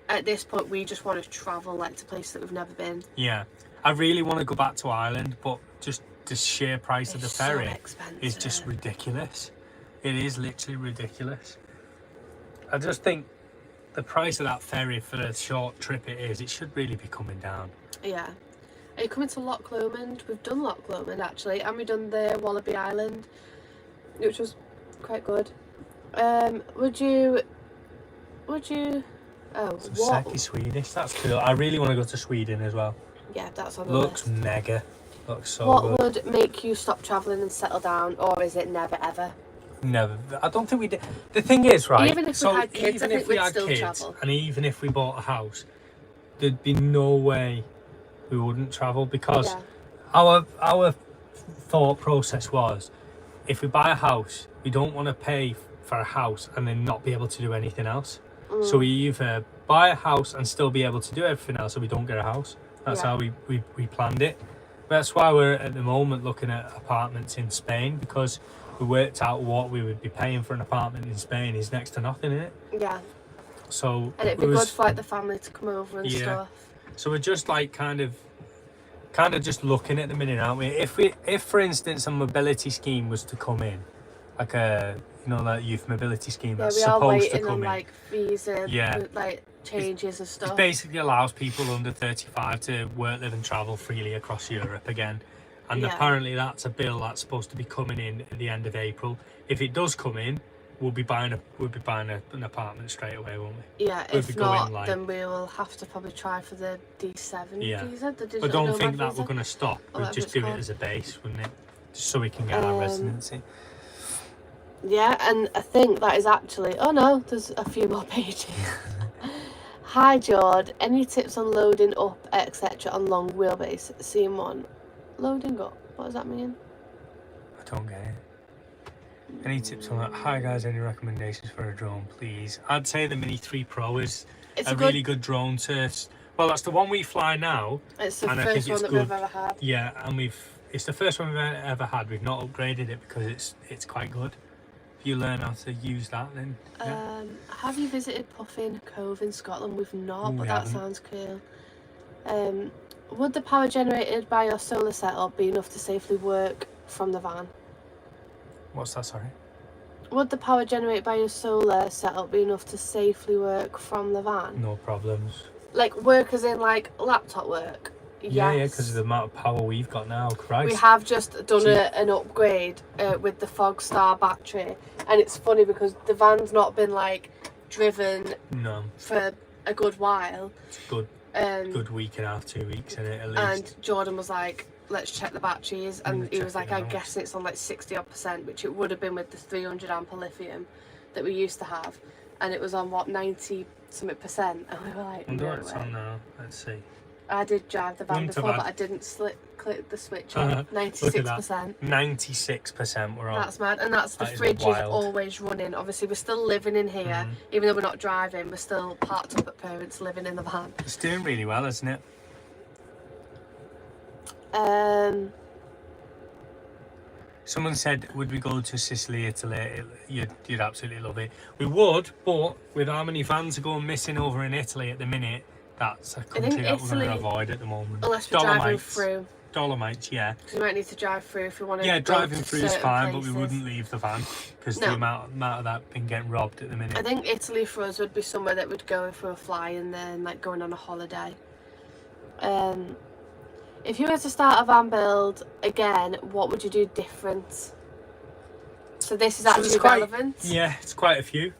at this point we just want to travel like to places that we've never been. Yeah, I really want to go back to Ireland, but just the sheer price of the ferry is just ridiculous. It is literally ridiculous. I just think the price of that ferry for the short trip it should really be coming down. Yeah. Are you coming to Loch Lomond? We've done Loch Lomond actually, and we've done the Wallaby Island, which was quite good. Would you? Oh, what? Seki Swedish. That's cool. I really want to go to Sweden as well. Yeah, that's on the Looks list. mega. Looks so What good. would make you stop travelling and settle down, or is it never ever? Never. I don't think we did. The thing is, right? Even if we had kids, I think we'd still travel. and even if we bought a house, there'd be no way we wouldn't travel, because Yeah. our thought process was, if we buy a house, we don't want to pay for a house and then not be able to do anything else. So we either buy a house and still be able to do everything else, or we don't get a house. That's Yeah. how we planned it. That's why we're at the moment looking at apartments in Spain, because we worked out what we would be paying for an apartment in Spain is next to nothing, isn't it? Yeah. So And it'd be good for like the family to come over and stuff. So we're just like kind of just looking at the minute, aren't we? If for instance a mobility scheme was to come in, like a that youth mobility scheme Yeah, that's we are supposed to waiting come on in. like visa, Yeah. like changes and It stuff. basically allows people under 35 to work, live and travel freely across Europe again. And Yeah. apparently that's a bill that's supposed to be coming in at the end of April. If it does come in, we'll be buying an apartment straight away, won't we? Yeah, We'll if be going, not, like- then we will have to probably try for the D7 Yeah. visa, the digital I don't nomad think that visa. we're going to stop. Or We'll whatever just it's do called. it as a base, wouldn't it? Just so we can get our residency. Yeah, and I think that is actually... Oh no, there's a few more pages. Hi Jord, any tips on loading up, etc. on long wheelbase? Scene 1. Loading up? What does that mean? I don't get it. Any tips on that? Hi guys, any recommendations for a drone, please? I'd say the Mini 3 Pro is It's a really good drone to... Well, that's the one we fly now. It's the and I first think one it's that good. we've ever had. Yeah, and it's the first one we've ever had. We've not upgraded it because it's quite good. If you learn how to use that, then yeah. Have you visited Puffin Cove in Scotland? We've not, We but that haven't. sounds cool. Would the power generated by your solar setup be enough to safely work from the van? What's that, sorry? Would the power generated by your solar setup be enough to safely work from the van? No problems. Like work as in like laptop work? Yeah, Yes. because of the amount of power we've got now, Christ. We have just done an upgrade with the Fogstar battery, and it's funny because the van's not been like driven No, for a good while. it's good week and a half, 2 weeks in it at least. And Jordan was like, let's check the batteries, and he check was like, it I'm out. guessing it's on like 60% which it would have been with the 300 amp lithium that we used to have, and it was on what, 90 something percent, and we were like, I wonder no what it's way. on now. Let's see. I did drive the van Wouldn't have before, had- but I didn't click the switch on. Look at 96%. 96% we're on. That's mad, and that's the That is fridge is wild. always running. Obviously, we're still living in here, even though we're not driving. We're still parked up at parents, living in the van. It's doing really well, isn't it? Someone said, would we go to Sicily, Italy? You'd absolutely love it. We would, but with how many vans are going missing over in Italy at the minute, that's a country that we're going to Italy- avoid at the moment. Unless we're driving through, Dolomites, yeah. because we might need to drive through if we want to. Yeah, go driving to through is certain fine, places. but we wouldn't leave the van because No. the amount of that been getting robbed at the minute. I think Italy for us would be somewhere that would go if we were flying there and like going on a holiday. If you were to start a van build again, what would you do different? So this is So actually it's quite- relevant. Yeah, it's quite a few.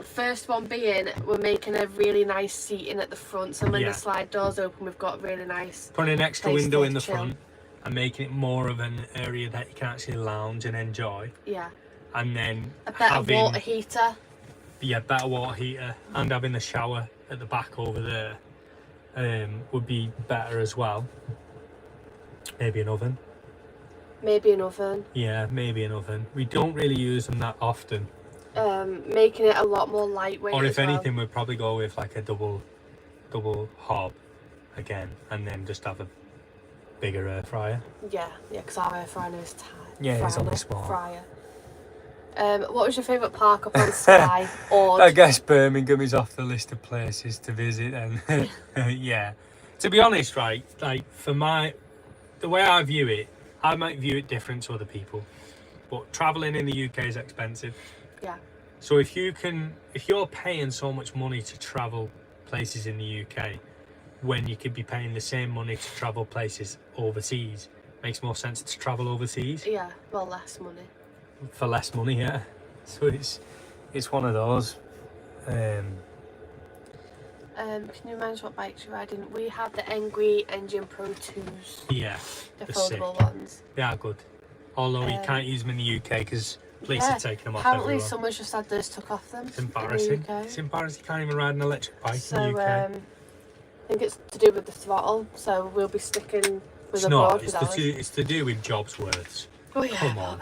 First one being, we're making a really nice seating at the front, so when Yeah. the slide doors open, we've got really nice. Putting an extra place window to in the chill. front and making it more of an area that you can actually lounge and enjoy. Yeah, And then a better having water heater. better water heater and having the shower at the back over there would be better as well. Maybe an oven. Maybe an oven. Yeah, maybe an oven. We don't really use them that often. Making it a lot more lightweight. Or if as well. anything, we'd probably go with like a double hob again, and then just have a bigger air fryer. Yeah, because our air fryer is tight. Yeah, it's only small. Fryer. What was your favourite park up on Skye? Or I guess Birmingham is off the list of places to visit, and yeah. To be honest, right, like the way I view it, I might view it different to other people, but travelling in the UK is expensive. yeah, So if you're paying so much money to travel places in the UK, when you could be paying the same money to travel places overseas. Makes more sense to travel overseas. Yeah, well, less money. For less money, yeah. So it's one of those. Can you remind us what bikes you're riding? We have the Engui Engine Pro 2s. Yeah. The they're foldable sick. ones. They are good. Although you can't use them in the UK because police are taking them off Apparently everyone. someone's just had those took off them. It's embarrassing. It's embarrassing. You can't even ride an electric bike So, in the UK. I think it's to do with the throttle, so we'll be sticking with It's a not. board It's with ours. it's to do with jobs worths. Oh, yeah, Come on.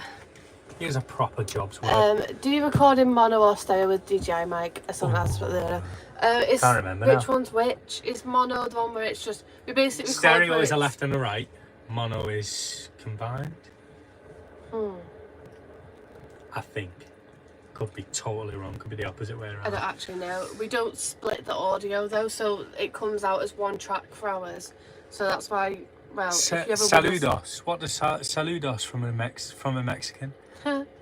Here's a proper jobs worth. do you record in mono or stereo with DJI mic? I think that's what they're Can't remember which now. one's which? Is mono the one where it's just we basically record Stereo where is a it's- left and a right. Mono is combined. I think. Could be totally wrong. Could be the opposite way around. I don't actually know. We don't split the audio though, so it comes out as one track for ours. So that's why. Well, if you ever Saludos. What does saludos from a Mexican?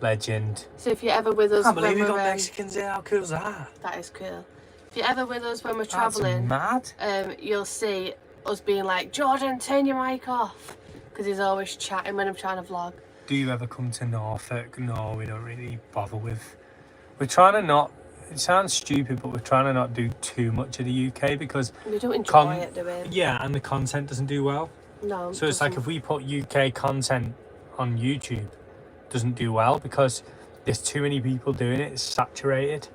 Legend. So if you're ever with us, I can't believe when you got we're, Mexicans here. How cool is that? that is cool. If you're ever with us when we're That's travelling, mad. you'll see us being like, Jordan, turn your mic off, because he's always chatting when I'm trying to vlog. Do you ever come to Norfolk? No, we don't really bother with. We're trying to not. It sounds stupid, but we're trying to not do too much of the UK because We don't enjoy it, do we? yeah, and the content doesn't do well. No. So it's like if we put UK content on YouTube, it doesn't do well because there's too many people doing it. It's saturated.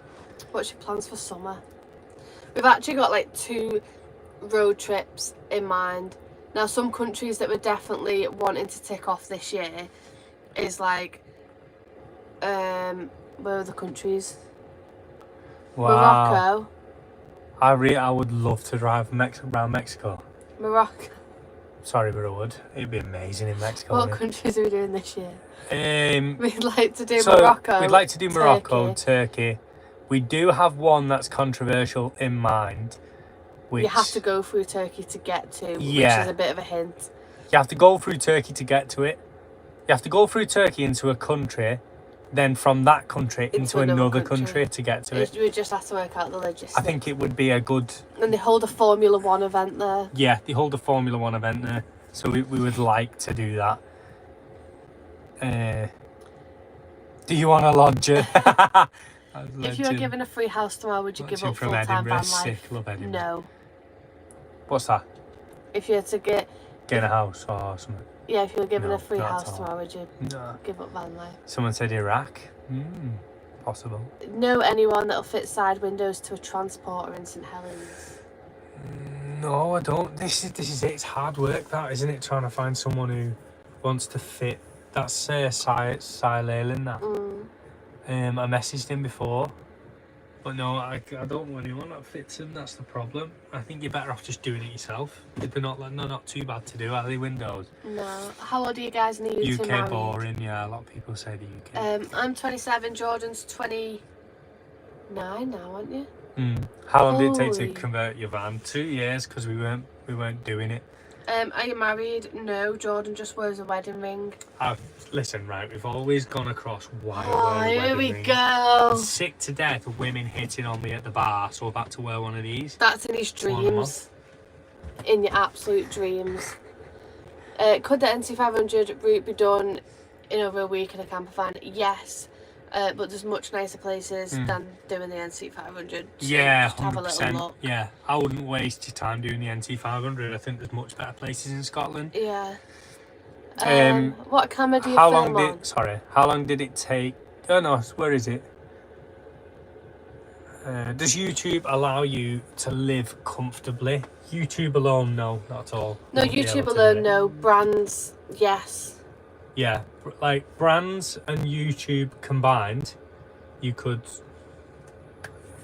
What's your plans for summer? We've actually got like 2 road trips in mind. Now, some countries that we're definitely wanting to tick off this year is like, where are the countries? Wow. Morocco. I would love to drive around Mexico. Morocco. Sorry, but I would. It'd be amazing in Mexico. What wouldn't countries are we doing this year? it? We'd like to do So Morocco. we'd like to do Morocco, Turkey. Turkey. We do have one that's controversial in mind. Which You have to go through Turkey to get to, Yeah. which is a bit of a hint. You have to go through Turkey to get to it. You have to go through Turkey into a country, then from that country into another country to get to it. We just have to work out the logistics. I think it would be a good. And they hold a Formula 1 event there. Yeah, they hold a Formula 1 event there. So we would like to do that. Do you want a lodger? If you were given a free house tomorrow, would you give up from full-time Edinburgh, van life? sick, love Edinburgh. No. What's that? If you had to get a house or something? Yeah, if you were given No, a free not at house all. tomorrow, would you No. give up van life? Someone said Iraq. Possible. Know anyone that'll fit side windows to a transporter in St Helens? No, I don't. This is it. It's hard work, that, isn't it? Trying to find someone who wants to fit. That's Cy Leyland, that. I messaged him before, but no, I don't know anyone that fits him. That's the problem. I think you're better off just doing it yourself. They're not too bad to do, are they? Windows. No. How old are you guys in the UK? UK married? boring. Yeah, a lot of people say the UK. I'm 27. Jordan's 29 now, aren't you? How long did it take Holy. to convert your van? 2 years, because we weren't doing it. Are you married? No. Jordan just wears a wedding ring. Listen, right, we've always gone across why I Oh, wear a here wedding we ring. go. I'm sick to death of women hitting on me at the bar, so I've had to wear one of these. That's in his One a dreams. In your absolute dreams. Could the NC500 route be done in over a week in a camper van? Yes. But there's much nicer places than doing the NC500. So Yeah, just have a little 100%. look. Yeah, I wouldn't waste your time doing the NT500. I think there's much better places in Scotland. Yeah. Um, What camera do you How film long on? how long did it take? Oh no, where is it? Does YouTube allow you to live comfortably? YouTube alone, no, not at all. No, Won't be YouTube able to do alone, it. no. Brands, yes. Yeah, like brands and YouTube combined, you could.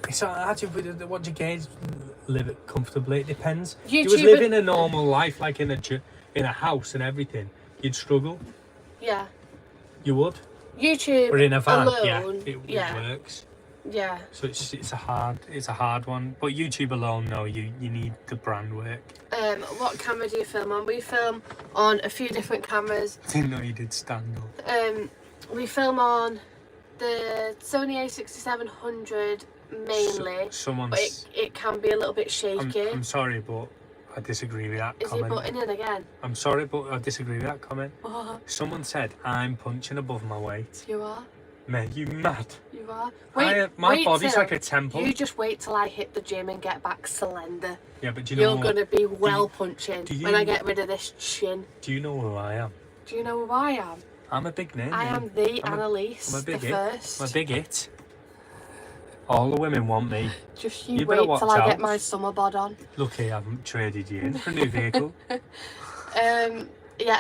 It's actually what you gauge live it comfortably. It depends. If you was YouTube living a normal life, like in a house and everything, you'd struggle. Yeah. You would. YouTube But in a van, alone, it works. Yeah. So it's a hard one. But YouTube alone, no, you need the brand work. What camera do you film on? We film on a few different cameras. I didn't know you did stand up. We film on the Sony A6700 mainly, Someone's. but it can be a little bit shaky. I'm sorry, but I disagree with that Is comment. he butting in again? I'm sorry, but I disagree with that comment. What? Someone said I'm punching above my weight. You are. Mate, you mad? You are. Wait, my body's like a temple. You just wait till I hit the gym and get back slender. Yeah, but do you know You're gonna be punching when I get rid of this chin. Do you know who I am? Do you know who I am? I'm a big name. I am the Annalise, I'm a big the hit. first. I'm a big hit. All the women want me. Just You wait better watch till I out. get my summer bod on. Lucky I haven't traded you in for a new vehicle. Yeah, and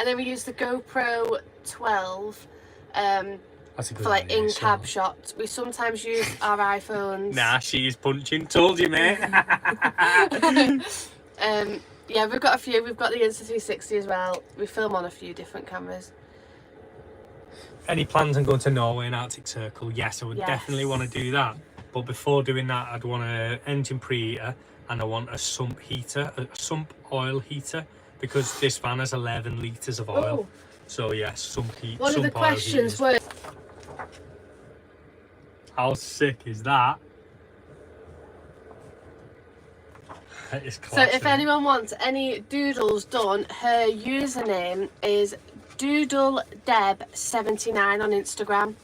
then we use the GoPro 12 That's a good for like idea, in-cab so. shots. We sometimes use our iPhones. Nah, she's punching. Told you, mate. Yeah, we've got a few. We've got the Insta360 as well. We film on a few different cameras. Any plans on going to Norway and Arctic Circle? Yes, I would definitely want to do that. But before doing that, I'd want an engine preheater and I want a sump heater, a sump oil heater, because this van has 11 litres of oil. Oh. So yes, sump heat. One of the questions was, how sick is that? That is so classic. if anyone wants any doodles done, her username is DoodleDeb79 on Instagram.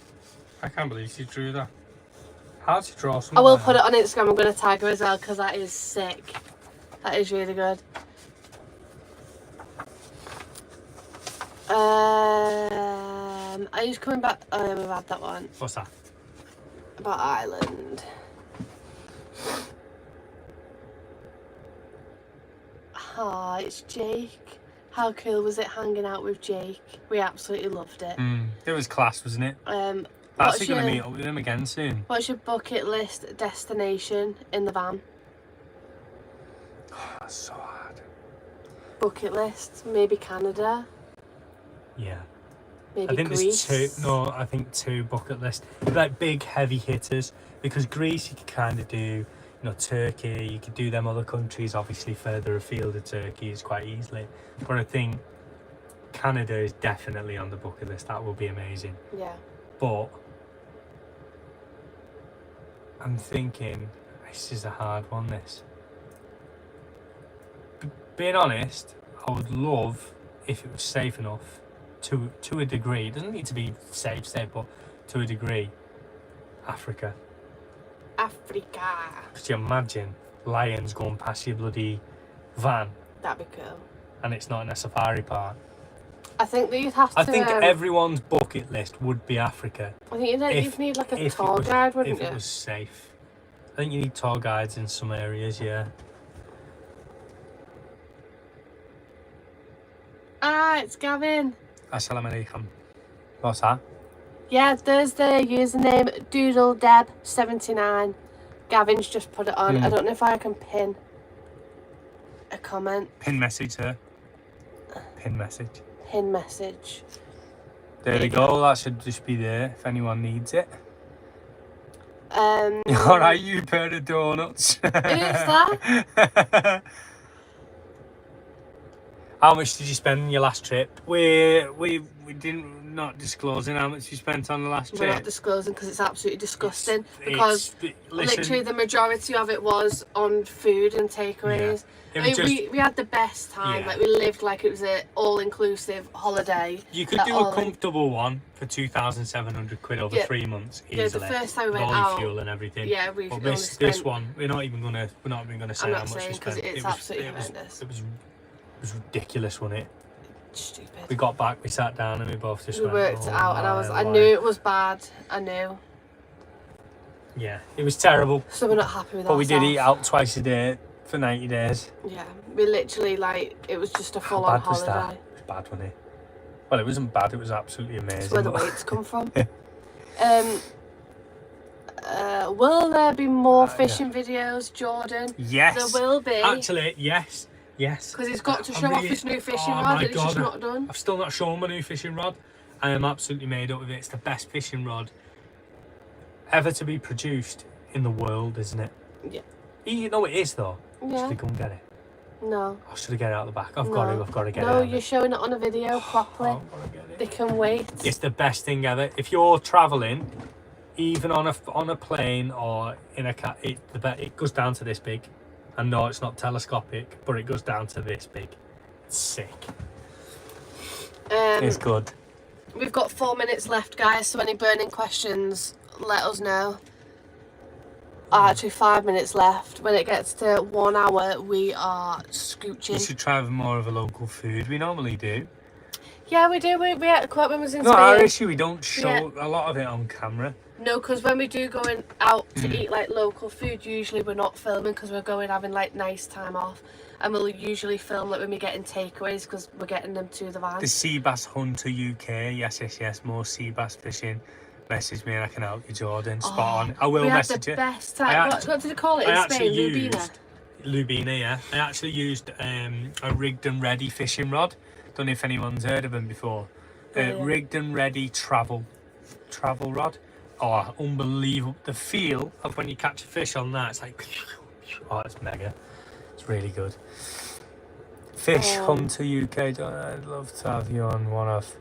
I can't believe she drew that. How did you draw something? I will like put that? it on Instagram. I'm going to tag her as well because that is sick. That is really good. Are you coming back? Oh, yeah, we've had that one. What's that? About Ireland. Ah, it's Jake. How cool was it hanging out with Jake? We absolutely loved it. It was class, wasn't it? What's Actually going to your, meet up with him again soon. what's your bucket list destination in the van? That's so hard. Bucket list? Maybe Canada? Yeah. Maybe I think Greece? there's two. No, I think two bucket list. Like big heavy hitters. Because Greece you could kind of do, you know, Turkey. You could do them other countries. Obviously further afield of Turkey is quite easily. But I think Canada is definitely on the bucket list. That will be amazing. Yeah. But I'm thinking this is a hard one. This. Being honest, I would love if it was safe enough. To a degree, it doesn't need to be safe, but to a degree, Africa. Africa. Could you imagine lions going past your bloody van That'd be cool. and it's not in a safari park? I think that you'd have to. I think everyone's bucket list would be Africa. I think you'd need like a if tour it was, guide, wouldn't if you? it was safe. I think you need tour guides in some areas, yeah. Ah, it's Gavin. Assalamu alaikum. What's that? Yeah, there's the username DoodleDeb79. Gavin's just put it on. I don't know if I can pin a comment. Pin message her. Pin message. Pin message. There we go. That should just be there if anyone needs it. All Alright, you pair of donuts. Who's that? How much did you spend on your last trip? We didn't not disclosing how much you spent on the last We're trip. not disclosing because it's absolutely disgusting. Because listen, literally the majority of it was on food and takeaways. Yeah. I mean, we had the best time. Yeah. Like we lived like it was an all-inclusive holiday. you could do a comfortable one for 2,700 quid over 3 months easily. Yeah, the first time we with went all your out, fuel and everything. yeah, we But only this spent. one, we're not even gonna say I'm how not much we saying because spent. it's absolutely horrendous. It was ridiculous, wasn't it? Stupid. We got back, we sat down, and we both just We went, worked it "Oh out, and I my knew life." it was bad. I knew. Yeah, it was terrible. So we're not happy with But we did eat ourselves. out twice a day for 90 days. Yeah, we literally it was just a How full-on bad was that? holiday. It was bad, wasn't it? Well, it wasn't bad, it was absolutely amazing. That's where the but- weights come from. Will there be more fishing videos, Jordan? Yes. There will be. Actually, yes. Yes. Because he's got to I'm show off really- his new fishing Oh rod my that he's just God, not done. I've still not shown my new fishing rod. I am absolutely made up with it. It's the best fishing rod ever to be produced in the world, isn't it? Yeah. You know it is, though. Yeah. Should I go and get it? No. I should I get it out the back? I've No. got to get it. No, haven't you're I? showing it on a video properly. I've got to get it. They can wait. It's the best thing ever. If you're traveling, even on a plane or in a car, it goes down to this big, And no, it's not telescopic, but it goes down to this big. It's sick. It's good. We've got 4 minutes left, guys, so any burning questions, let us know. Actually, 5 minutes left. When it gets to 1 hour, we are scooching. You should try more of a local food. We normally do. Yeah, we do. We had quite when we was in No, Spain. our issue, we don't show a lot of it on camera. No, because when we do going out to eat like local food, usually we're not filming because we're going having like nice time off, and we'll usually film like when we're getting takeaways because we're getting them to the van. The Sea Bass Hunter UK, yes, more sea bass fishing. Message me and I can help you, Jordan. Spot on. I will message you. We had the best time. What did they call it in Spain? Lubina, yeah. I actually used a rigged and ready fishing rod. Don't know if anyone's heard of them before. Rigged and ready travel rod. Oh, unbelievable. The feel of when you catch a fish on that, it's like, oh, it's mega. It's really good. Fish Hunter UK, I'd love to have you on one of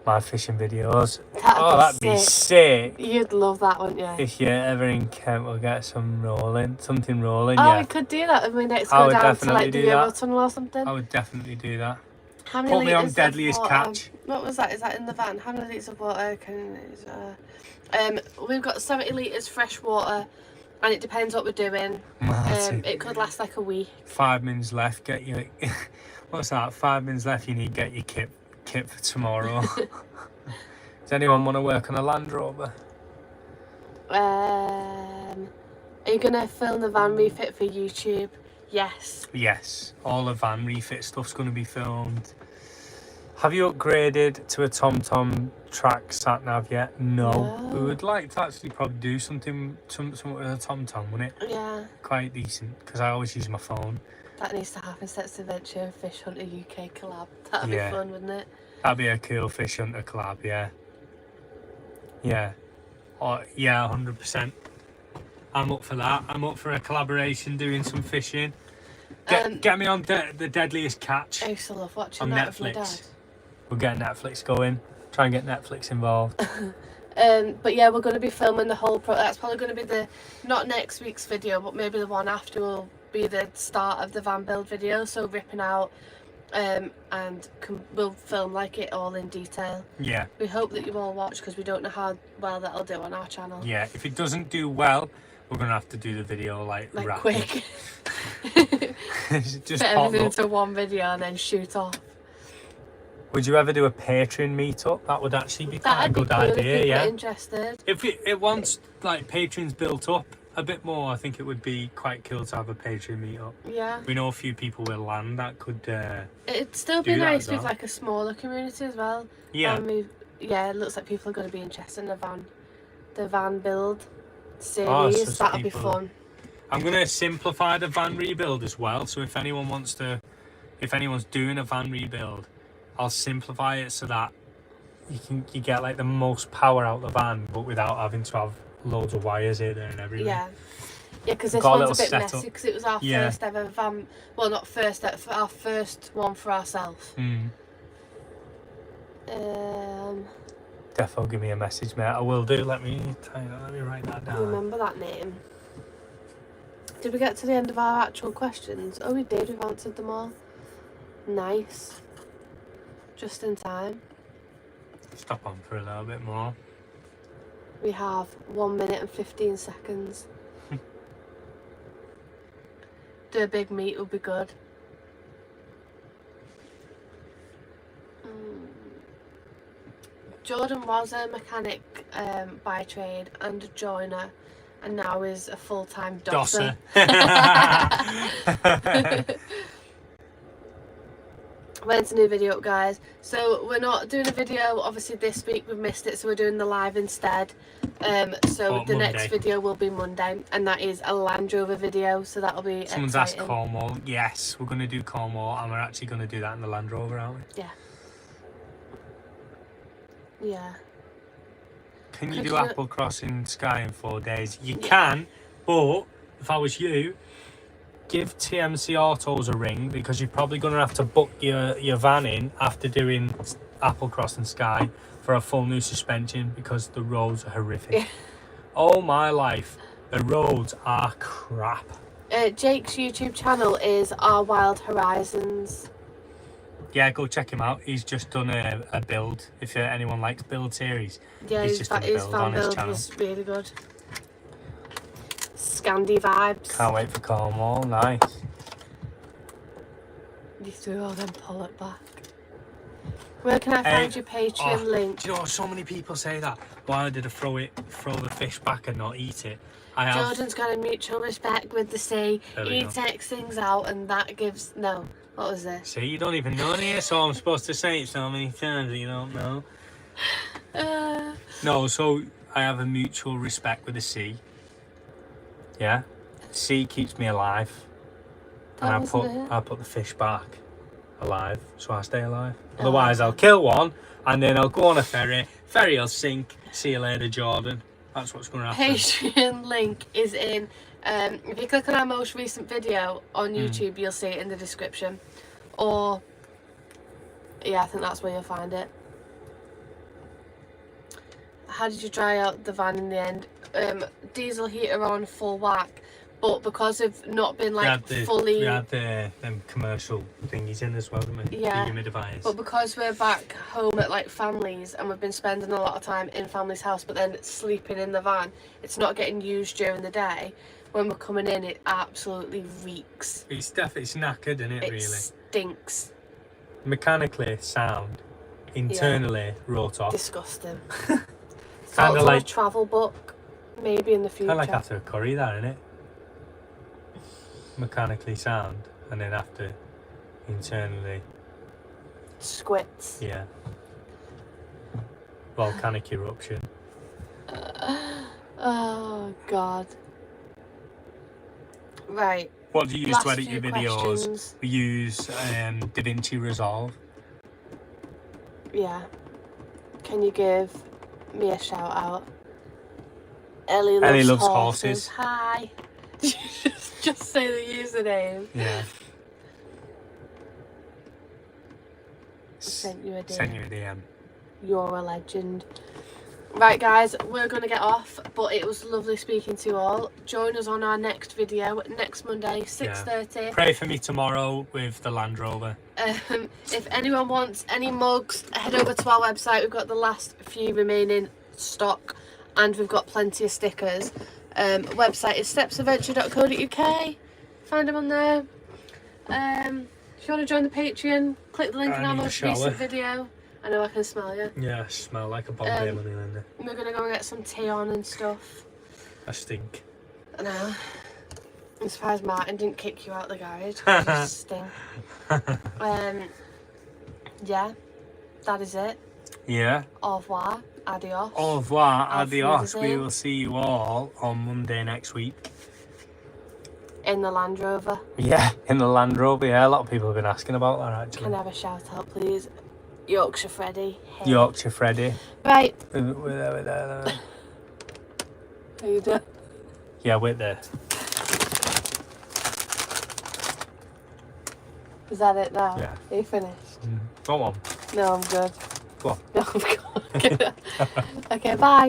my fishing videos. That'd be sick. You'd love that, wouldn't you? If you're ever in Kent, we'll get something rolling, we could do that when we next go down to like the Eurotunnel or something. I would definitely do that. How many Put me on Deadliest Catch. What was that? Is that in the van? How many litres of water can we've got 70 litres fresh water, and it depends what we're doing. It could last like a week. 5 minutes left. Get your what's that? 5 minutes left. You need to get your kit for tomorrow. Does anyone want to work on a Land Rover? Are you gonna film the van refit for YouTube? Yes. Yes. All the van refit stuff's going to be filmed. Have you upgraded to a TomTom track sat nav yet? No. We would like to actually probably do something with a TomTom, wouldn't it? Yeah. Quite decent, because I always use my phone. That needs to happen. Sets Adventure Fish Hunter UK collab. That'd be fun, wouldn't it? That'd be a cool Fish Hunter collab, yeah. Yeah. Oh, yeah, 100%. I'm up for that. I'm up for a collaboration doing some fishing. Get me on the Deadliest Catch. I used to love watching on that Netflix. with my dad. We'll get Netflix going. Try and get Netflix involved. But yeah, we're going to be filming the whole that's probably going to be not next week's video, but maybe the one after will be the start of the van build video. So ripping out, and we'll film like it all in detail. Yeah. We hope that you all watch because we don't know how well that'll do on our channel. Yeah. If it doesn't do well, we're going to have to do the video like quick. Just put everything into one video and then shoot off. Would you ever do a Patreon meetup? That would actually be quite a good idea, yeah. Interested. If it once like Patreon's built up a bit more, I think it would be quite cool to have a Patreon meetup. Yeah. We know a few people with land that could. It'd still be nice with like a smaller community as well. Yeah. It looks like people are going to be interested in the van build series. That'll be fun. I'm going to simplify the van rebuild as well. So if anyone's doing a van rebuild, I'll simplify it so that you get like the most power out of the van, but without having to have loads of wires here, there, and everywhere. Yeah, because this one's a bit messy because it was our first ever van. Well, not first, our first one for ourselves. Defo, give me a message, mate. I will do. Let me write that down. Remember that name. Did we get to the end of our actual questions? Oh, we did. We've answered them all. Nice. Just in time. Stop on for a little bit more. We have 1 minute and 15 seconds. Do a big meet would be good. Jordan was a mechanic by trade and a joiner, and now is a full-time dosser. When's the new video up, guys? So we're not doing a video obviously this week, we've missed it, so we're doing the live instead. So the next video will be Monday, and that is a Land Rover video, so that'll be Someone's asked Cornwall. Yes, we're going to do Cornwall, and we're actually going to do that in the Land Rover, aren't we? Yeah. Yeah. Can you do Applecross in Skye in 4 days? You can, but if I was you, give TMC Autos a ring, because you're probably going to have to book your van in after doing Applecross and Skye for a full new suspension, because the roads are horrific. Oh my life, the roads are crap. Jake's YouTube channel is Our Wild Horizons. Yeah, go check him out. He's just done a build. If anyone likes build series, Yeah, he's just done a build on his channel. Was really good. Scandi vibes. Can't wait for Cornwall. Nice. You threw all them pull it back. Where can I find your Patreon link? Do you know what? So many people say that. Why did I throw the fish back and not eat it? Jordan's got a mutual respect with the sea. He go. takes things out and that gives... No. What was this? See, you don't even know it, so I'm supposed to say it so many times that you don't know. No, so I have a mutual respect with the sea. Yeah? Sea keeps me alive. And I put the fish back alive, so I stay alive. Otherwise, I'll kill one, and then I'll go on a ferry. Ferry will sink. See you later, Jordan. That's what's going to happen. Patreon link is in... if you click on our most recent video on YouTube, you'll see it in the description. Or, yeah, I think that's where you'll find it. How did you dry out the van in the end? Diesel heater on, full whack. But because of not been like fully... We had them commercial thingies in as well, didn't we? Yeah. The humidifiers. But because we're back home at like families and we've been spending a lot of time in family's house but then sleeping in the van, it's not getting used during the day. When we're coming in, it absolutely reeks. It's knackered, isn't it, really? It stinks. Mechanically sound, internally wrote off. Disgusting. Kind of like a travel book, maybe in the future. Kind of like after a curry, that, isn't it? Mechanically sound, and then after internally squits. Yeah. Volcanic eruption. Oh God. Right. What do you use to edit your videos? Questions. We use DaVinci Resolve. Yeah. Can you give me a shout out? Ellie loves horses. Hi. just say the username. Yeah. Sent you a DM. Sent you a DM. You're a legend. Right guys, we're going to get off, but it was lovely speaking to you all. Join us on our next video next Monday, 6:30. Yeah. Pray for me tomorrow with the Land Rover. If anyone wants any mugs, head over to our website. We've got the last few remaining stock and we've got plenty of stickers. Website is stepsadventure.co.uk. Find them on there. If you want to join the Patreon, click the link in our most recent video. I know I can smell you. Yeah, I smell like a Bombay money lender. We're going to go and get some tea on and stuff. I stink. I know. I'm surprised Martin didn't kick you out the garage. You stink. Yeah, that is it. Yeah. Au revoir. Adios. Au revoir. Adios. We will see you all on Monday next week. In the Land Rover. Yeah, in the Land Rover. Yeah, a lot of people have been asking about that actually. Can I have a shout out, please? Yorkshire Freddy. Hey. Yorkshire Freddy. Right. We're there. Are you done? Yeah, we're there. Is that it now? Yeah. Are you finished? Go on. No, I'm good. Go on. No, I'm good. Okay, bye.